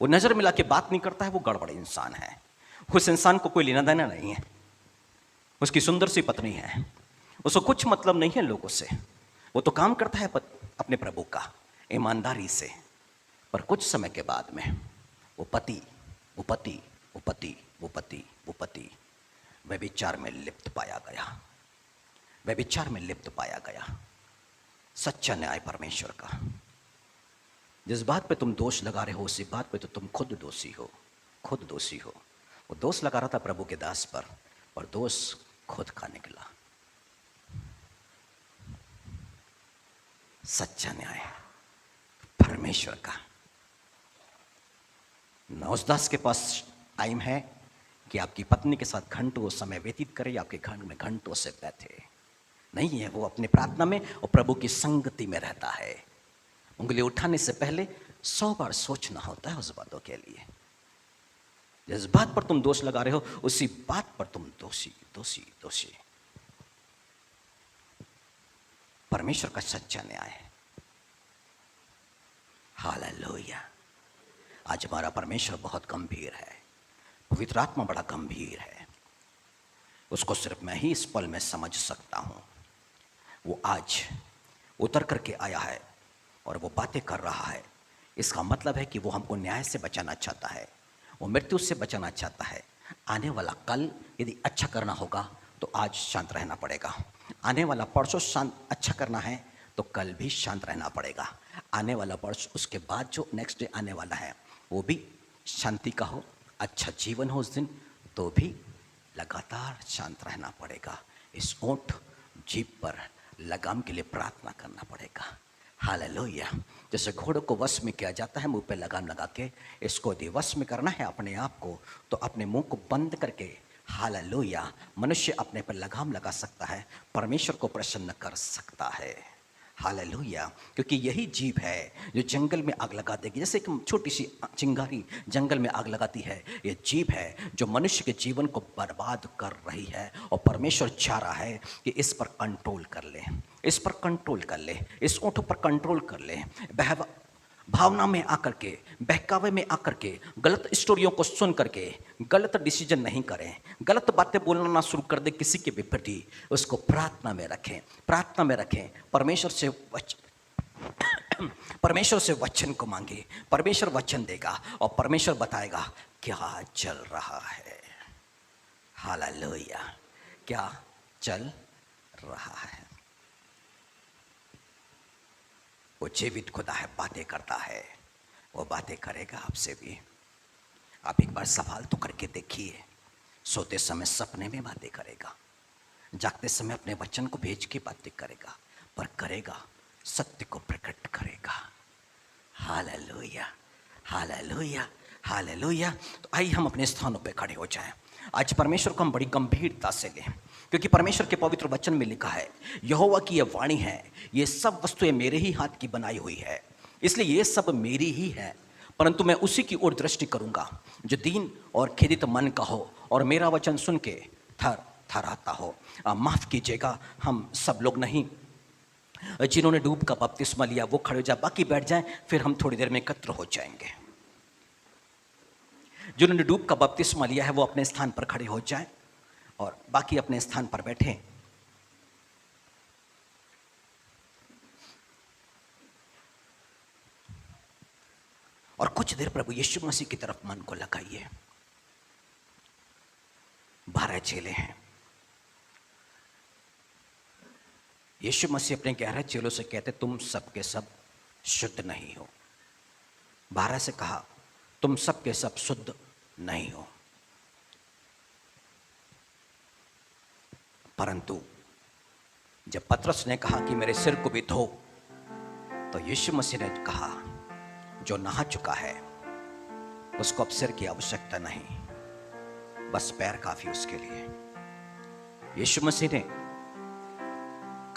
वो नजर मिला के बात नहीं करता है, वो गड़बड़ इंसान है। उस इंसान को कोई लेना देना नहीं है। उसकी सुंदर सी पत्नी है, उसको कुछ मतलब नहीं है लोगों से। वो तो काम करता है अपने प्रभु का ईमानदारी से। पर कुछ समय के बाद में वो पति व्यभिचार में लिप्त पाया गया। व्यभिचार में लिप्त पाया गया। सच्चा न्याय परमेश्वर का। जिस बात पे तुम दोष लगा रहे हो उसी बात पे तो तुम खुद दोषी हो, खुद दोषी हो। वो दोष लगा रहा था प्रभु के दास पर, और दोष खुद का निकला। सच्चा न्याय परमेश्वर का। न उस दास के पास टाइम है कि आपकी पत्नी के साथ घंटों समय व्यतीत करे, आपके घर में घंटों से बैठे। नहीं है, वो अपने प्रार्थना में और प्रभु की संगति में रहता है। उंगली उठाने से पहले 100 बार सोचना होता है उस बातों के लिए। जिस बात पर तुम दोष लगा रहे हो उसी बात पर तुम दोषी दोषी दोषी। परमेश्वर का सच्चा न्याय है। हालेलुया। आज हमारा परमेश्वर बहुत गंभीर है। पवित्र आत्मा बड़ा गंभीर है। उसको सिर्फ मैं ही इस पल में समझ सकता हूं। वो आज उतर करके आया है और वो बातें कर रहा है। इसका मतलब है कि वो हमको न्याय से बचाना चाहता है, वो मृत्यु से बचाना चाहता है। आने वाला कल यदि अच्छा करना होगा तो आज शांत रहना पड़ेगा। आने वाला परसों शांत अच्छा करना है तो कल भी शांत रहना पड़ेगा। आने वाला परसों, उसके बाद जो नेक्स्ट डे आने वाला है वो भी शांति का हो, अच्छा जीवन हो उस दिन, तो भी लगातार शांत रहना पड़ेगा। इस ओंठ जीभ पर लगाम के लिए प्रार्थना करना पड़ेगा। हालेलुया। जैसे घोड़ों को वश में किया जाता है मुंह पे लगाम लगा के, इसको यदि वश में करना है अपने आप को तो अपने मुंह को बंद करके, हालेलुया, मनुष्य अपने पर लगाम लगा सकता है, परमेश्वर को प्रसन्न कर सकता है। हालेलुया। क्योंकि यही जीभ है जो जंगल में आग लगा देगी। जैसे एक छोटी सी चिंगारी जंगल में आग लगाती है, ये जीभ है जो मनुष्य के जीवन को बर्बाद कर रही है। और परमेश्वर चाह रहा है कि इस पर कंट्रोल कर ले, इस पर कंट्रोल कर ले, इस ओंठों पर कंट्रोल कर ले। भावना में आकर के, बहकावे में आकर के, गलत स्टोरियों को सुन करके गलत डिसीजन नहीं करें, गलत बातें बोलना ना शुरू कर दे किसी के विपरीत। उसको प्रार्थना में रखें, प्रार्थना में रखें। परमेश्वर से वचन को मांगे, परमेश्वर वचन देगा और परमेश्वर बताएगा क्या चल रहा है। हालेलुया। क्या चल रहा है। वो जीवित खुदा है, बातें करता है, वो बातें करेगा आपसे भी। आप एक बार सवाल तो करके देखिए। सोते समय सपने में बातें करेगा, जागते समय अपने वचन को भेज के बातें करेगा, पर करेगा, सत्य को प्रकट करेगा। Hallelujah, hallelujah, hallelujah. तो आइए हम अपने स्थानों पे खड़े हो जाएं। आज परमेश्वर को हम बड़ी गंभीरता से लें, क्योंकि परमेश्वर के पवित्र वचन में लिखा है, यहोवा की यह वाणी है, ये सब वस्तुएं मेरे ही हाथ की बनाई हुई है, इसलिए ये सब मेरी ही है, परंतु मैं उसी की ओर दृष्टि करूंगा जो दीन और खेदित मन का हो और मेरा वचन सुन के थर थराता हो। माफ कीजिएगा, हम सब लोग नहीं, जिन्होंने डूब का बपतिस्मा लिया वो खड़े हो जाए, बाकी बैठ जाएं, फिर हम थोड़ी देर में एकत्र हो जाएंगे। जिन्होंने डूब का बपतिस्मा लिया है वो अपने स्थान पर खड़े हो जाएं और बाकी अपने स्थान पर बैठें। और कुछ देर प्रभु यीशु मसीह की तरफ मन को लगाइए। 12 चेले हैं। यीशु मसीह अपने 11 चेलों से कहते, तुम सब के सब शुद्ध नहीं हो। 12 से कहा, तुम सब के सब शुद्ध नहीं हो। परंतु जब पतरस ने कहा कि मेरे सिर को भी धो, तो यीशु मसीह ने कहा, जो नहा चुका है उसको अब सिर की आवश्यकता नहीं, बस पैर काफी उसके लिए। यीशु मसीह ने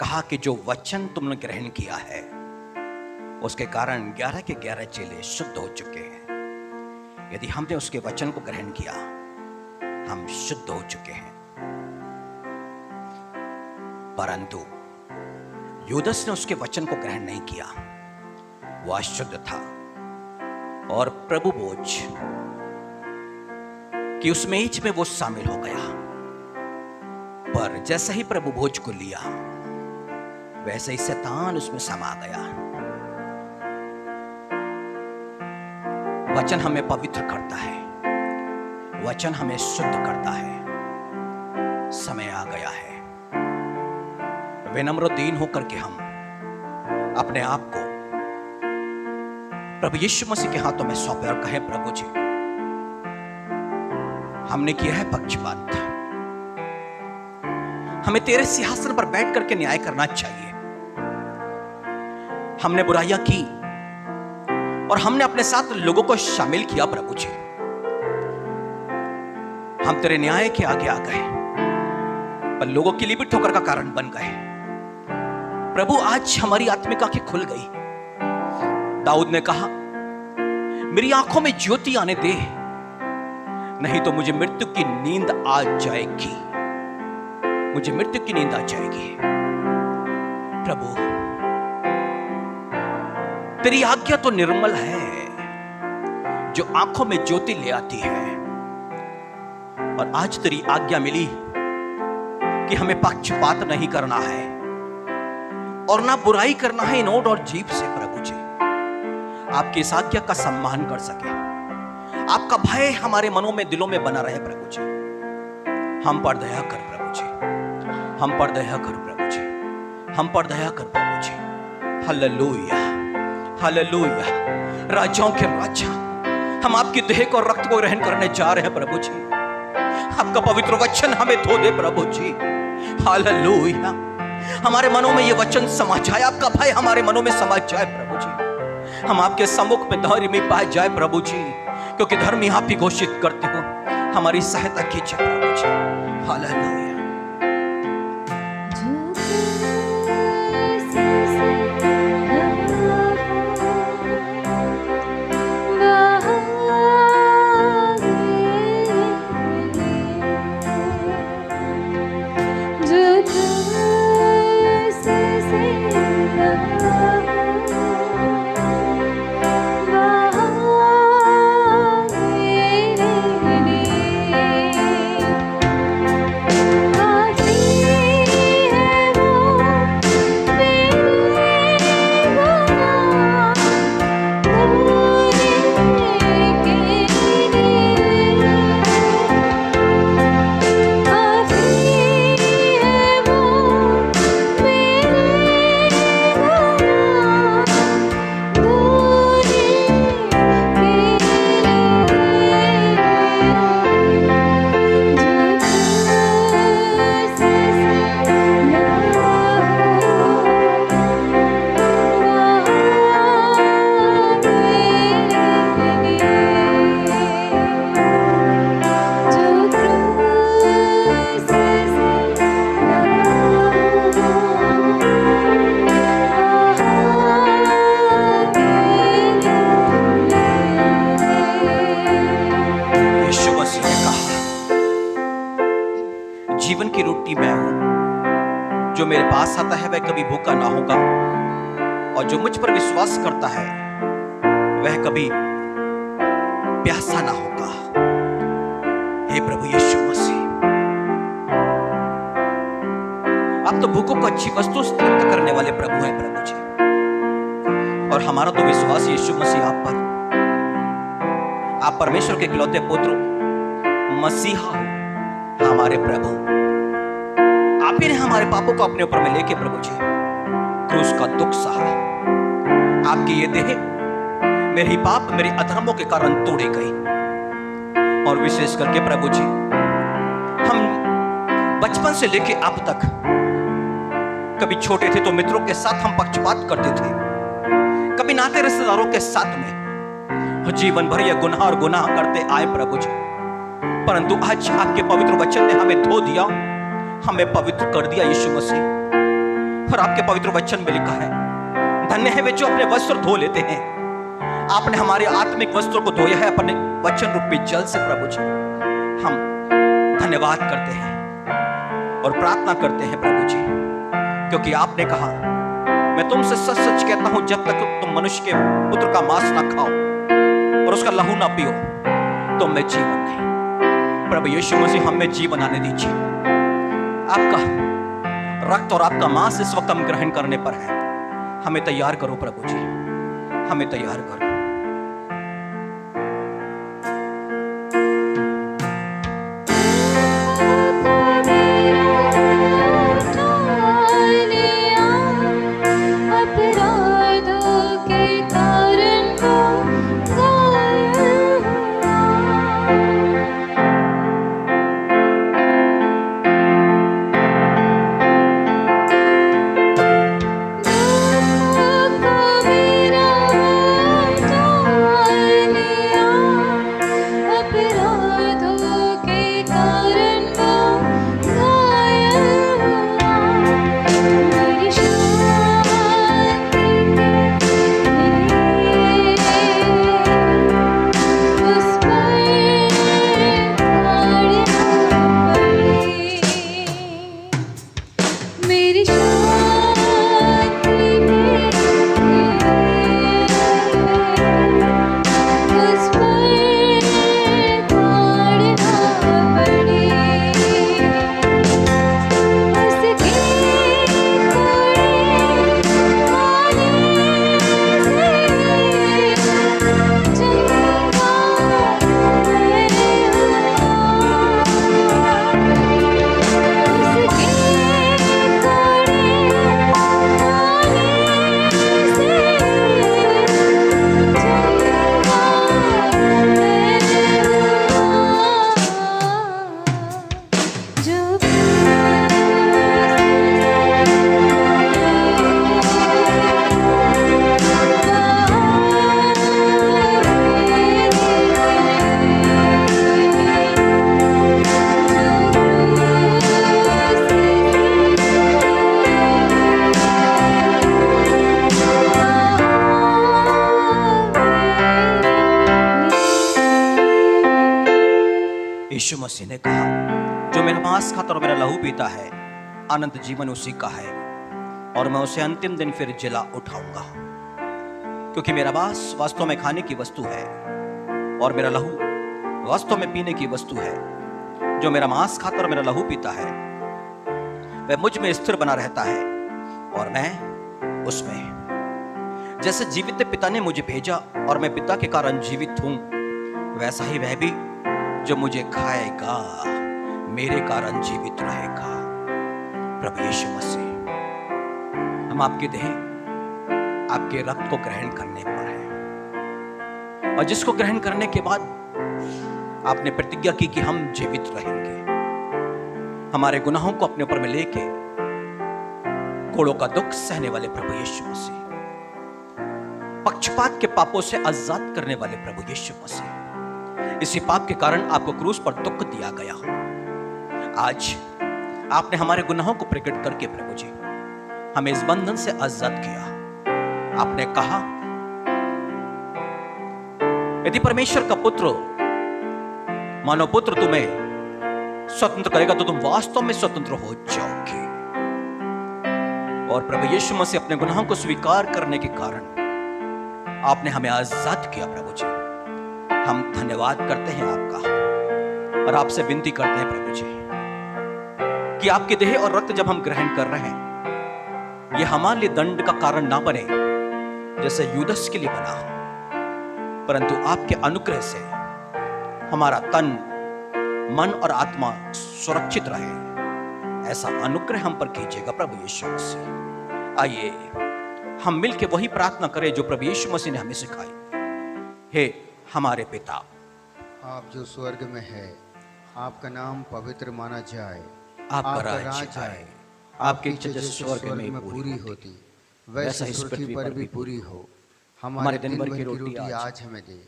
कहा कि जो वचन तुमने ग्रहण किया है उसके कारण 11 के 11 चेले शुद्ध हो चुके हैं। यदि हमने उसके वचन को ग्रहण किया, हम शुद्ध हो चुके हैं। परंतु यूदस ने उसके वचन को ग्रहण नहीं किया, वह अशुद्ध था और प्रभु भोज कि उस मेज में वो शामिल हो गया। पर जैसे ही प्रभु भोज को लिया, वैसे ही शैतान उसमें समा गया। वचन हमें पवित्र करता है, वचन हमें शुद्ध करता है। समय आ गया है विनम्र दीन होकर के हम अपने आप को प्रभु यीशु मसीह के हाथों में सौंपे और कहें, प्रभु जी, हमने किया है पक्षपात, हमें तेरे सिंहासन पर बैठ करके न्याय करना चाहिए। हमने बुराइयां की और हमने अपने साथ लोगों को शामिल किया। प्रभु जी, हम तेरे न्याय के आगे आ गए, पर लोगों की लिपि ठोकर का कारण बन गए। प्रभु, आज हमारी आत्मिक आंखें खुल गई। दाऊद ने कहा, मेरी आंखों में ज्योति आने दे, नहीं तो मुझे मृत्यु की नींद आ जाएगी, मुझे मृत्यु की नींद आ जाएगी। प्रभु, तेरी आज्ञा तो निर्मल है, जो आंखों में ज्योति ले आती है। और आज तेरी आज्ञा मिली कि हमें पक्षपात नहीं करना है और ना बुराई करना है नोट और जीभ से। प्रभु जी, आपकी इस आज्ञा का सम्मान कर सके, आपका भय हमारे मनों में, दिलों में बना रहे। प्रभु जी, हम पर दया कर। प्रभु जी, हम पर दया कर। प्रभु जी, हम पर दया कर। प्रभु जी, हालेलुया, हालेलुया। राजाओं के राजा, हम आपकी देह को, रक्त को ग्रहण करने जा रहे हैं। प्रभु जी, आपका पवित्र वचन हमें धो दे। प्रभु जी, हालेलुया। हमारे मनों में ये वचन समा जाए, आपका भय हमारे मनों में समा जाए। प्रभु जी, हम आपके सम्मुख में धर्मी पाए जाए। प्रभु जी, क्योंकि धर्मी आप ही घोषित करते हो। हमारी सहायता कीजिए प्रभु जी। हालेलुया। पास आता है वह कभी भूखा ना होगा, और जो मुझ पर विश्वास करता है वह कभी प्यासा ना होगा। हे प्रभु यीशु मसीह, आप तो भूखों को अच्छी वस्तु से तृप्त करने वाले प्रभु हैं प्रभु जी। और हमारा तो विश्वास यीशु मसीह आप परमेश्वर के इकलौते पुत्र मसीहा, हमारे प्रभु, आप ही ने हमारे पापों को अपने ऊपर में लेके प्रभु जी क्रूस का दुख सहा। आपकी ये देह मेरे पाप, मेरे अधर्मों के कारण तोड़ी गई। और विशेष करके प्रभु जी, हम बचपन से लेके अब तक, कभी छोटे थे तो मित्रों के साथ हम पक्षपात करते थे, कभी नाते रिश्तेदारों के साथ में जीवन भर यह गुनाह और गुनाह करते आए प्रभु जी। परंतु आज आपके पवित्र वचन ने हमें धो दिया, हमें पवित्र कर दिया यीशु मसीह। और आपके पवित्र वचन में लिखा है, धन्य है वे जो अपने वस्त्र धो लेते हैं। आपने हमारे आत्मिक वस्त्रों को धोया है अपने वचन रूपी जल से प्रभु जी। हम धन्यवाद करते हैं और प्रार्थना करते हैं प्रभु जी, क्योंकि आपने कहा, मैं तुमसे सच सच कहता हूं, जब तक तुम मनुष्य के पुत्र का मांस ना खाओ और उसका लहू ना पियो तो मैं जीवन नहीं। प्रभु यीशु मसीह, हमें जीवन आने दीजिए। आपका रक्त और आपका मांस इस वक्त हम ग्रहण करने पर है। हमें तैयार करो प्रभु जी, हमें तैयार करो। यीशु मसीह ने कहा, जो मेरा मांस खाता और मेरा लहू पीता है, अनंत जीवन उसी का है, और मैं उसे अंतिम दिन फिर जिला उठाऊंगा। क्योंकि मेरा मांस वास्तव में खाने की वस्तु है और मेरा लहू वास्तव में पीने की वस्तु है। जो मेरा मांस खाता और मेरा लहू पीता है वह मुझ में स्थिर बना रहता है और मैं उसमें। जैसे जीवित पिता ने मुझे भेजा और मैं पिता के कारण जीवित हूं, वैसा ही वह भी जो मुझे खाएगा मेरे कारण जीवित रहेगा। प्रभु यीशु मसीह, हम आपके देह, आपके रक्त को ग्रहण करने पर हैं, और जिसको ग्रहण करने के बाद आपने प्रतिज्ञा की कि हम जीवित रहेंगे। हमारे गुनाहों को अपने ऊपर में लेके कोड़ों का दुख सहने वाले प्रभु यीशु मसीह, पक्षपात के पापों से आजाद करने वाले प्रभु यीशु मसीह, इसी पाप के कारण आपको क्रूस पर दुख दिया गया। आज आपने हमारे गुनाहों को प्रकट करके प्रभु जी हमें इस बंधन से आजाद किया। आपने कहा, यदि परमेश्वर का पुत्र मानव पुत्र तुम्हें स्वतंत्र करेगा तो तुम वास्तव में स्वतंत्र हो जाओगे। और प्रभु यीशु मसीह अपने गुनाहों को स्वीकार करने के कारण आपने हमें आजाद किया। प्रभु जी, हम धन्यवाद करते हैं आपका और आपसे विनती करते हैं प्रभु जी कि आपके देह और रक्त जब हम ग्रहण कर रहे हैं, यह हमारे लिए दंड का कारण ना बने जैसे यूदस के लिए बना, परंतु आपके अनुग्रह से हमारा तन, मन और आत्मा सुरक्षित रहे। ऐसा अनुग्रह हम पर कीजिएगा प्रभु यीशु मसीह। आइए हम मिलकर वही प्रार्थना करें जो प्रभु यीशु मसीह ने हमें सिखाई। हे हमारे पिता, आप जो स्वर्ग में है, आपका नाम पवित्र माना जाए, आपका राज्य आए, आपकी इच्छा जैसे स्वर्ग में पूरी होती वैसे इस पृथ्वी पर भी पूरी हो। हमारे दिन भर की रोटी आज हमें दे,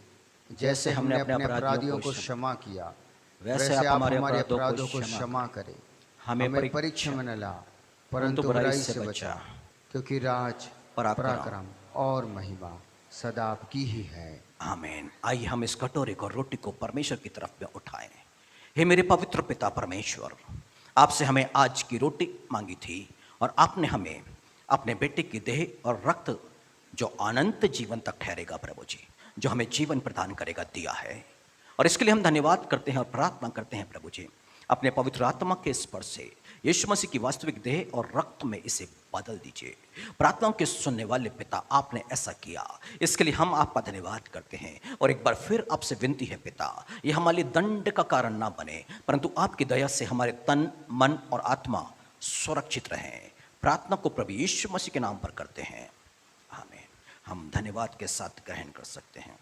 जैसे हमने अपने अपराधियों को क्षमा किया वैसे आप हमारे अपराधों को क्षमा करें। हमें परीक्षा में न ला, परंतु बुराई से बचा, क्योंकि राज, पराक्रम और महिमा सदा आपकी ही है। आमीन। आइए हम इस कटोरे को, रोटी को परमेश्वर की तरफ में उठाएं। हे मेरे पवित्र पिता परमेश्वर, आपसे हमें आज की रोटी मांगी थी और आपने हमें अपने बेटे की देह और रक्त जो अनंत जीवन तक ठहरेगा प्रभु जी, जो हमें जीवन प्रदान करेगा, दिया है। और इसके लिए हम धन्यवाद करते हैं और प्रार्थना करते हैं प्रभु जी, अपने पवित्र आत्मा के स्पर्श से यीशु मसीह की वास्तविक देह और रक्त में इसे बदल दीजिए। प्रार्थनाओं के सुनने वाले पिता, आपने ऐसा किया, इसके लिए हम आपका धन्यवाद करते हैं। और एक बार फिर आपसे विनती है पिता, ये हमारे लिए दंड का कारण ना बने, परंतु आपकी दया से हमारे तन, मन और आत्मा सुरक्षित रहें। प्रार्थना को प्रभु यीशु मसीह के नाम पर करते हैं, आमीन। हम धन्यवाद के साथ ग्रहण कर सकते हैं।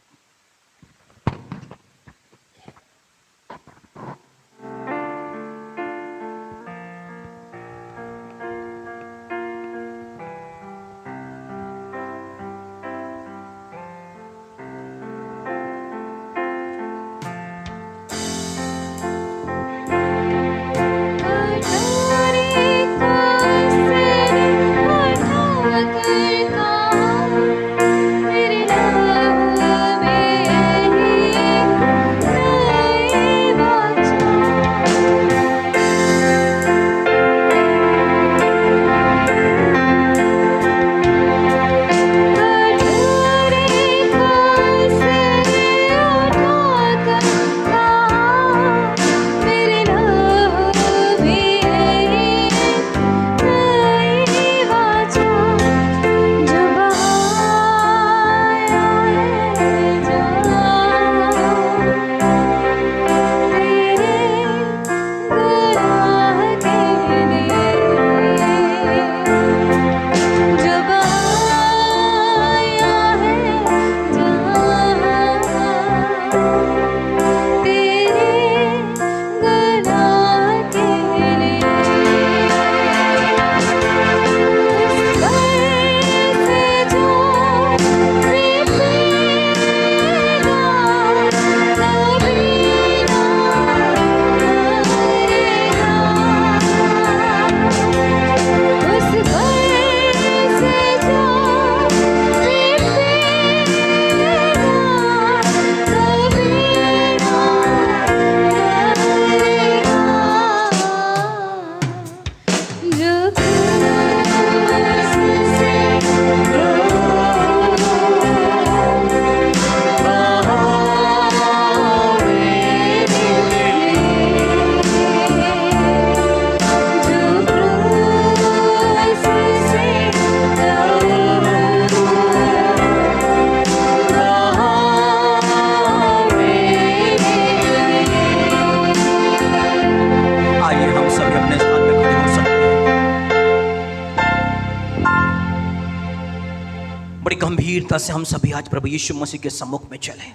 गंभीरता से हम सभी आज प्रभु यीशु मसीह के सम्मुख में चले।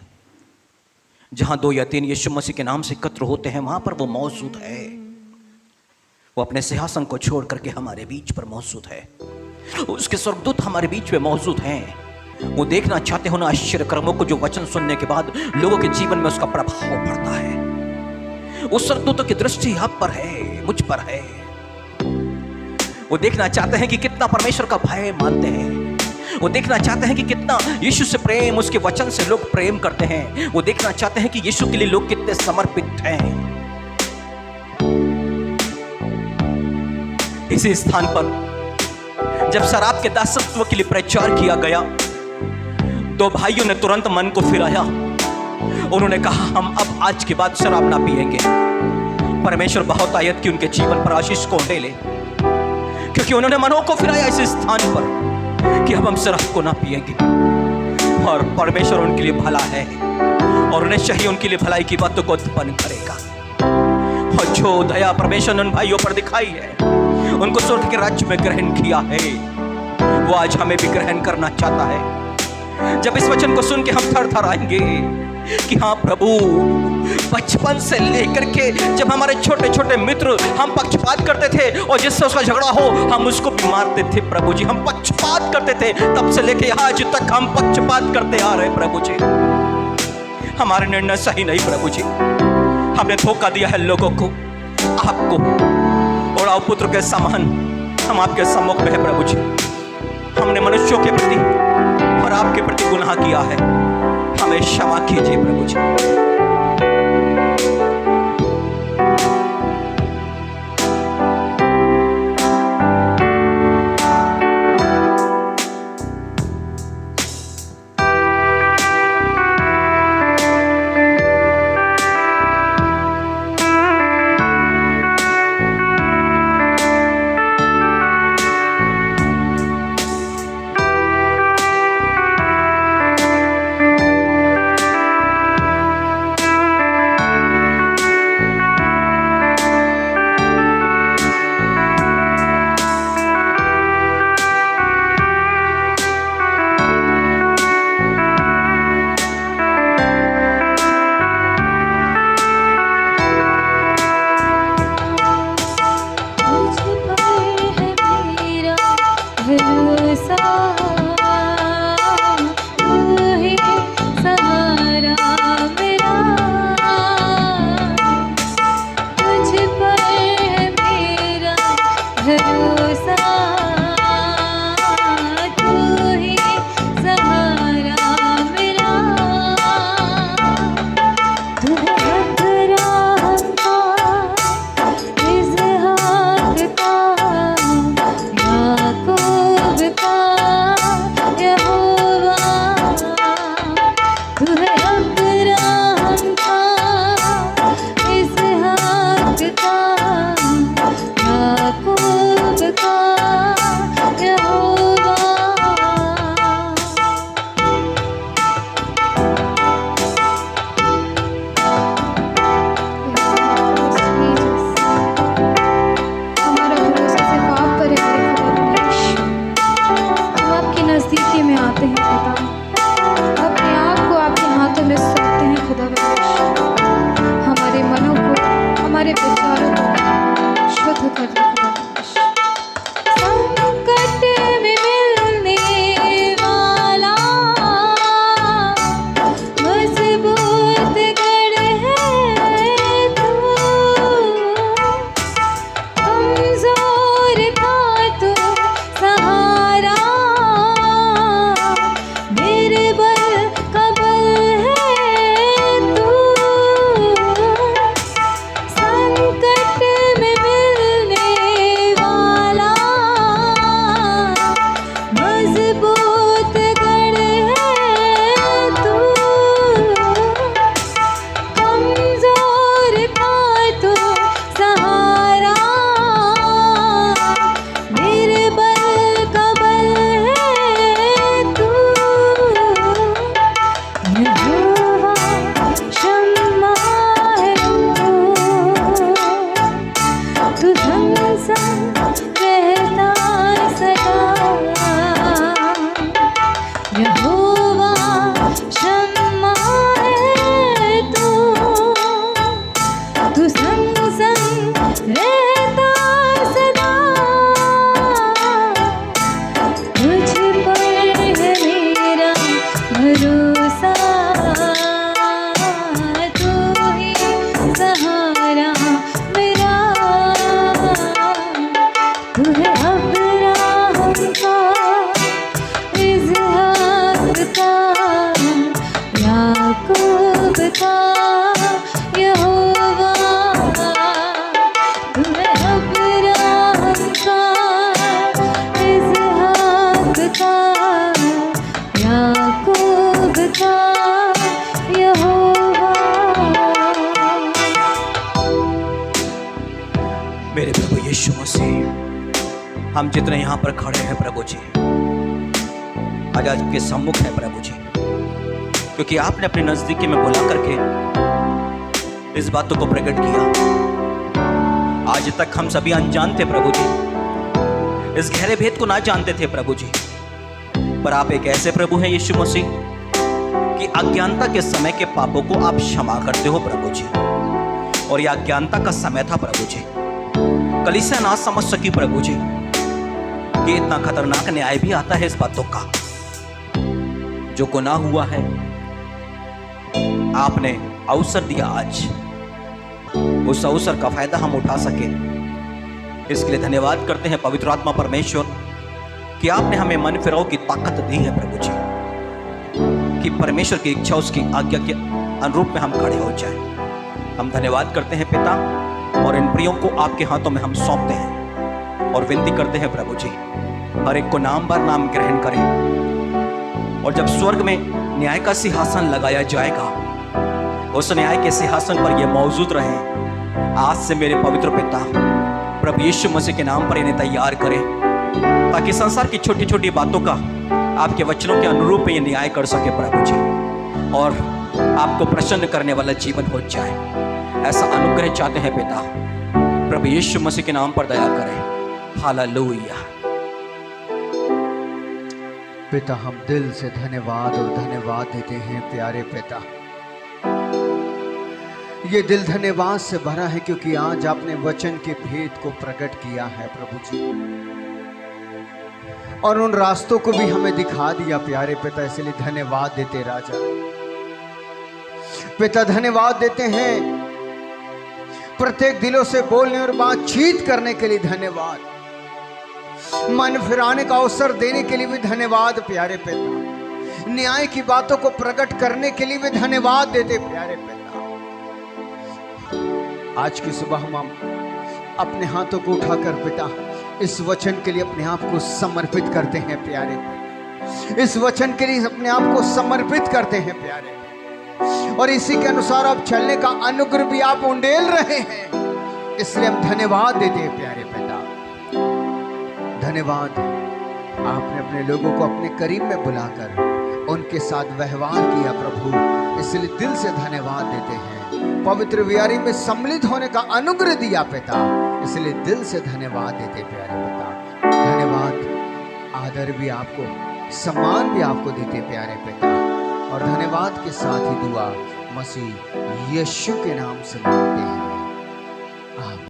जहां 2 या 3 यीशु मसीह के नाम से एकत्र होते हैं, वहां पर वो मौजूद है। वो अपने सिंहासन को छोड़ करके हमारे बीच पर मौजूद है। उसके स्वर्गदूत हमारे बीच में मौजूद हैं। वो देखना चाहते हो ना आश्चर्य कर्मों को, जो वचन सुनने के बाद लोगों के जीवन में उसका प्रभाव पड़ता है। उस स्वर्गदूतों की दृष्टि आप पर है, मुझ पर है। वो देखना चाहते हैं कि कितना परमेश्वर का भय मानते हैं। वो देखना चाहते हैं कि कितना यीशु से प्रेम, उसके वचन से लोग प्रेम करते हैं। वो देखना चाहते हैं कि यीशु के लिए लोग कितने समर्पित हैं। इसी स्थान पर जब शराब के दासत्व के लिए प्रचार किया गया, दो भाइयों ने तुरंत मन को फिराया। उन्होंने कहा हम अब आज के बाद शराब ना पिएंगे। परमेश्वर बहुत आयत की उनके जीवन पर आशीष को ढेले, क्योंकि उन्होंने मनों को फिराया इस स्थान पर कि अब हम शराब को ना पिएंगे। और परमेश्वर उनके लिए भला है और निश्चय ही उनके लिए भलाई की बातों को उत्पन्न करेगा। और जो दया परमेश्वर ने उन भाइयों पर दिखाई है, उनको स्वर्ग के राज्य में ग्रहण किया है, वो आज हमें भी ग्रहण करना चाहता है। जब इस वचन को सुन के हम थर थर आएंगे कि हाँ प्रभु, बचपन से लेकर के जब हमारे छोटे छोटे मित्र हम पक्षपात करते थे और जिससे उसका झगड़ा हो हम उसको भी मारते थे प्रभु जी, हम पक्षपात करते थे, तब से लेके आज तक हम पक्षपात करते आ रहे प्रभु जी। हमारे निर्णय सही नहीं प्रभु जी, हमने धोखा दिया है लोगों को, आपको। और आओ पुत्र के समान हम आपके सम्मुख में है प्रभु जी। हमने मनुष्यों के प्रति और आपके प्रति गुनाह किया है, हमें क्षमा कीजिए प्रभु जी। का याकूब का यहोवा। मेरे प्रभु यीशु मसीह, हम जितने यहाँ पर खड़े हैं प्रभु जी, आज आपके सम्मुख है प्रभु जी, क्योंकि आपने अपने नजदीकी में बुला करके इस बातों को प्रकट किया। आज तक हम सभी अनजान थे प्रभु जी, इस गहरे भेद को ना जानते थे प्रभु जी, पर आप एक ऐसे प्रभु हैं यीशु मसीह कि अज्ञानता के समय के पापों को आप क्षमा करते हो प्रभु जी। और यह अज्ञानता का समय था प्रभु जी, कलीसिया ना समझ सकी प्रभु जी कि इतना खतरनाक न्याय भी आता है इस बातों का। जो गुनाह हुआ है आपने अवसर दिया, आज उस अवसर का फायदा हम उठा सके, इसके लिए धन्यवाद करते हैं पवित्र आत्मा परमेश्वर कि आपने हमें मन फिराव की ताकत दी है प्रभु जी, कि परमेश्वर की इच्छा उसकी आज्ञा के अनुरूप में हम खड़े हो जाए। हम धन्यवाद करते हैं पिता, और इन प्रियों को आपके हाथों में हम सौंपते हैं और विनती करते हैं प्रभु जी, हर एक को नाम बार नाम ग्रहण करें। और जब स्वर्ग में न्याय का सिंहासन लगाया जाएगा, उस न्याय के सिंहासन पर ये मौजूद रहे। आज से मेरे पवित्र पिता प्रभु यीशु मसीह के नाम पर इन्हें तैयार करें, ताकि संसार की छोटी छोटी बातों का आपके वचनों के अनुरूप में ये न्याय कर सके प्रभु जी, और आपको प्रसन्न करने वाला जीवन हो जाए। ऐसा अनुग्रह चाहते हैं पिता, प्रभु यीशु मसीह के नाम पर दया करें। हालेलुया। पिता, हम दिल से धन्यवाद और धन्यवाद देते हैं प्यारे पिता। ये दिल धन्यवाद से भरा है क्योंकि आज आपने वचन के भेद को प्रकट किया है प्रभु जी, और उन रास्तों को भी हमें दिखा दिया प्यारे पिता, इसलिए धन्यवाद देते राजा। पिता, धन्यवाद देते हैं प्रत्येक दिलों से बोलने और बातचीत करने के लिए धन्यवाद, मन फिराने का अवसर देने के लिए भी धन्यवाद प्यारे पिता, न्याय की बातों को प्रकट करने के लिए भी धन्यवाद देते प्यारे पिता। आज की सुबह हम अपने हाथों को उठाकर पिता इस वचन के लिए अपने आप को समर्पित करते हैं प्यारे पिता, इस वचन के लिए अपने आप को समर्पित करते हैं प्यारे, और इसी के अनुसार आप चलने का अनुग्रह भी आप उंडेल रहे हैं, इसलिए हम धन्यवाद देते हैं प्यारे पिता। धन्यवाद, आपने अपने लोगों को अपने करीब में बुलाकर उनके साथ व्यवहार किया प्रभु, इसलिए दिल से धन्यवाद देते हैं। पवित्र विहारी में सम्मिलित होने का अनुग्रह दिया पिता, इसलिए दिल से धन्यवाद देते प्यारे पिता। धन्यवाद, आदर भी आपको, सम्मान भी आपको देते प्यारे पिता, और धन्यवाद के साथ ही दुआ मसीह यीशु के नाम से मांगते हैं। आमीन।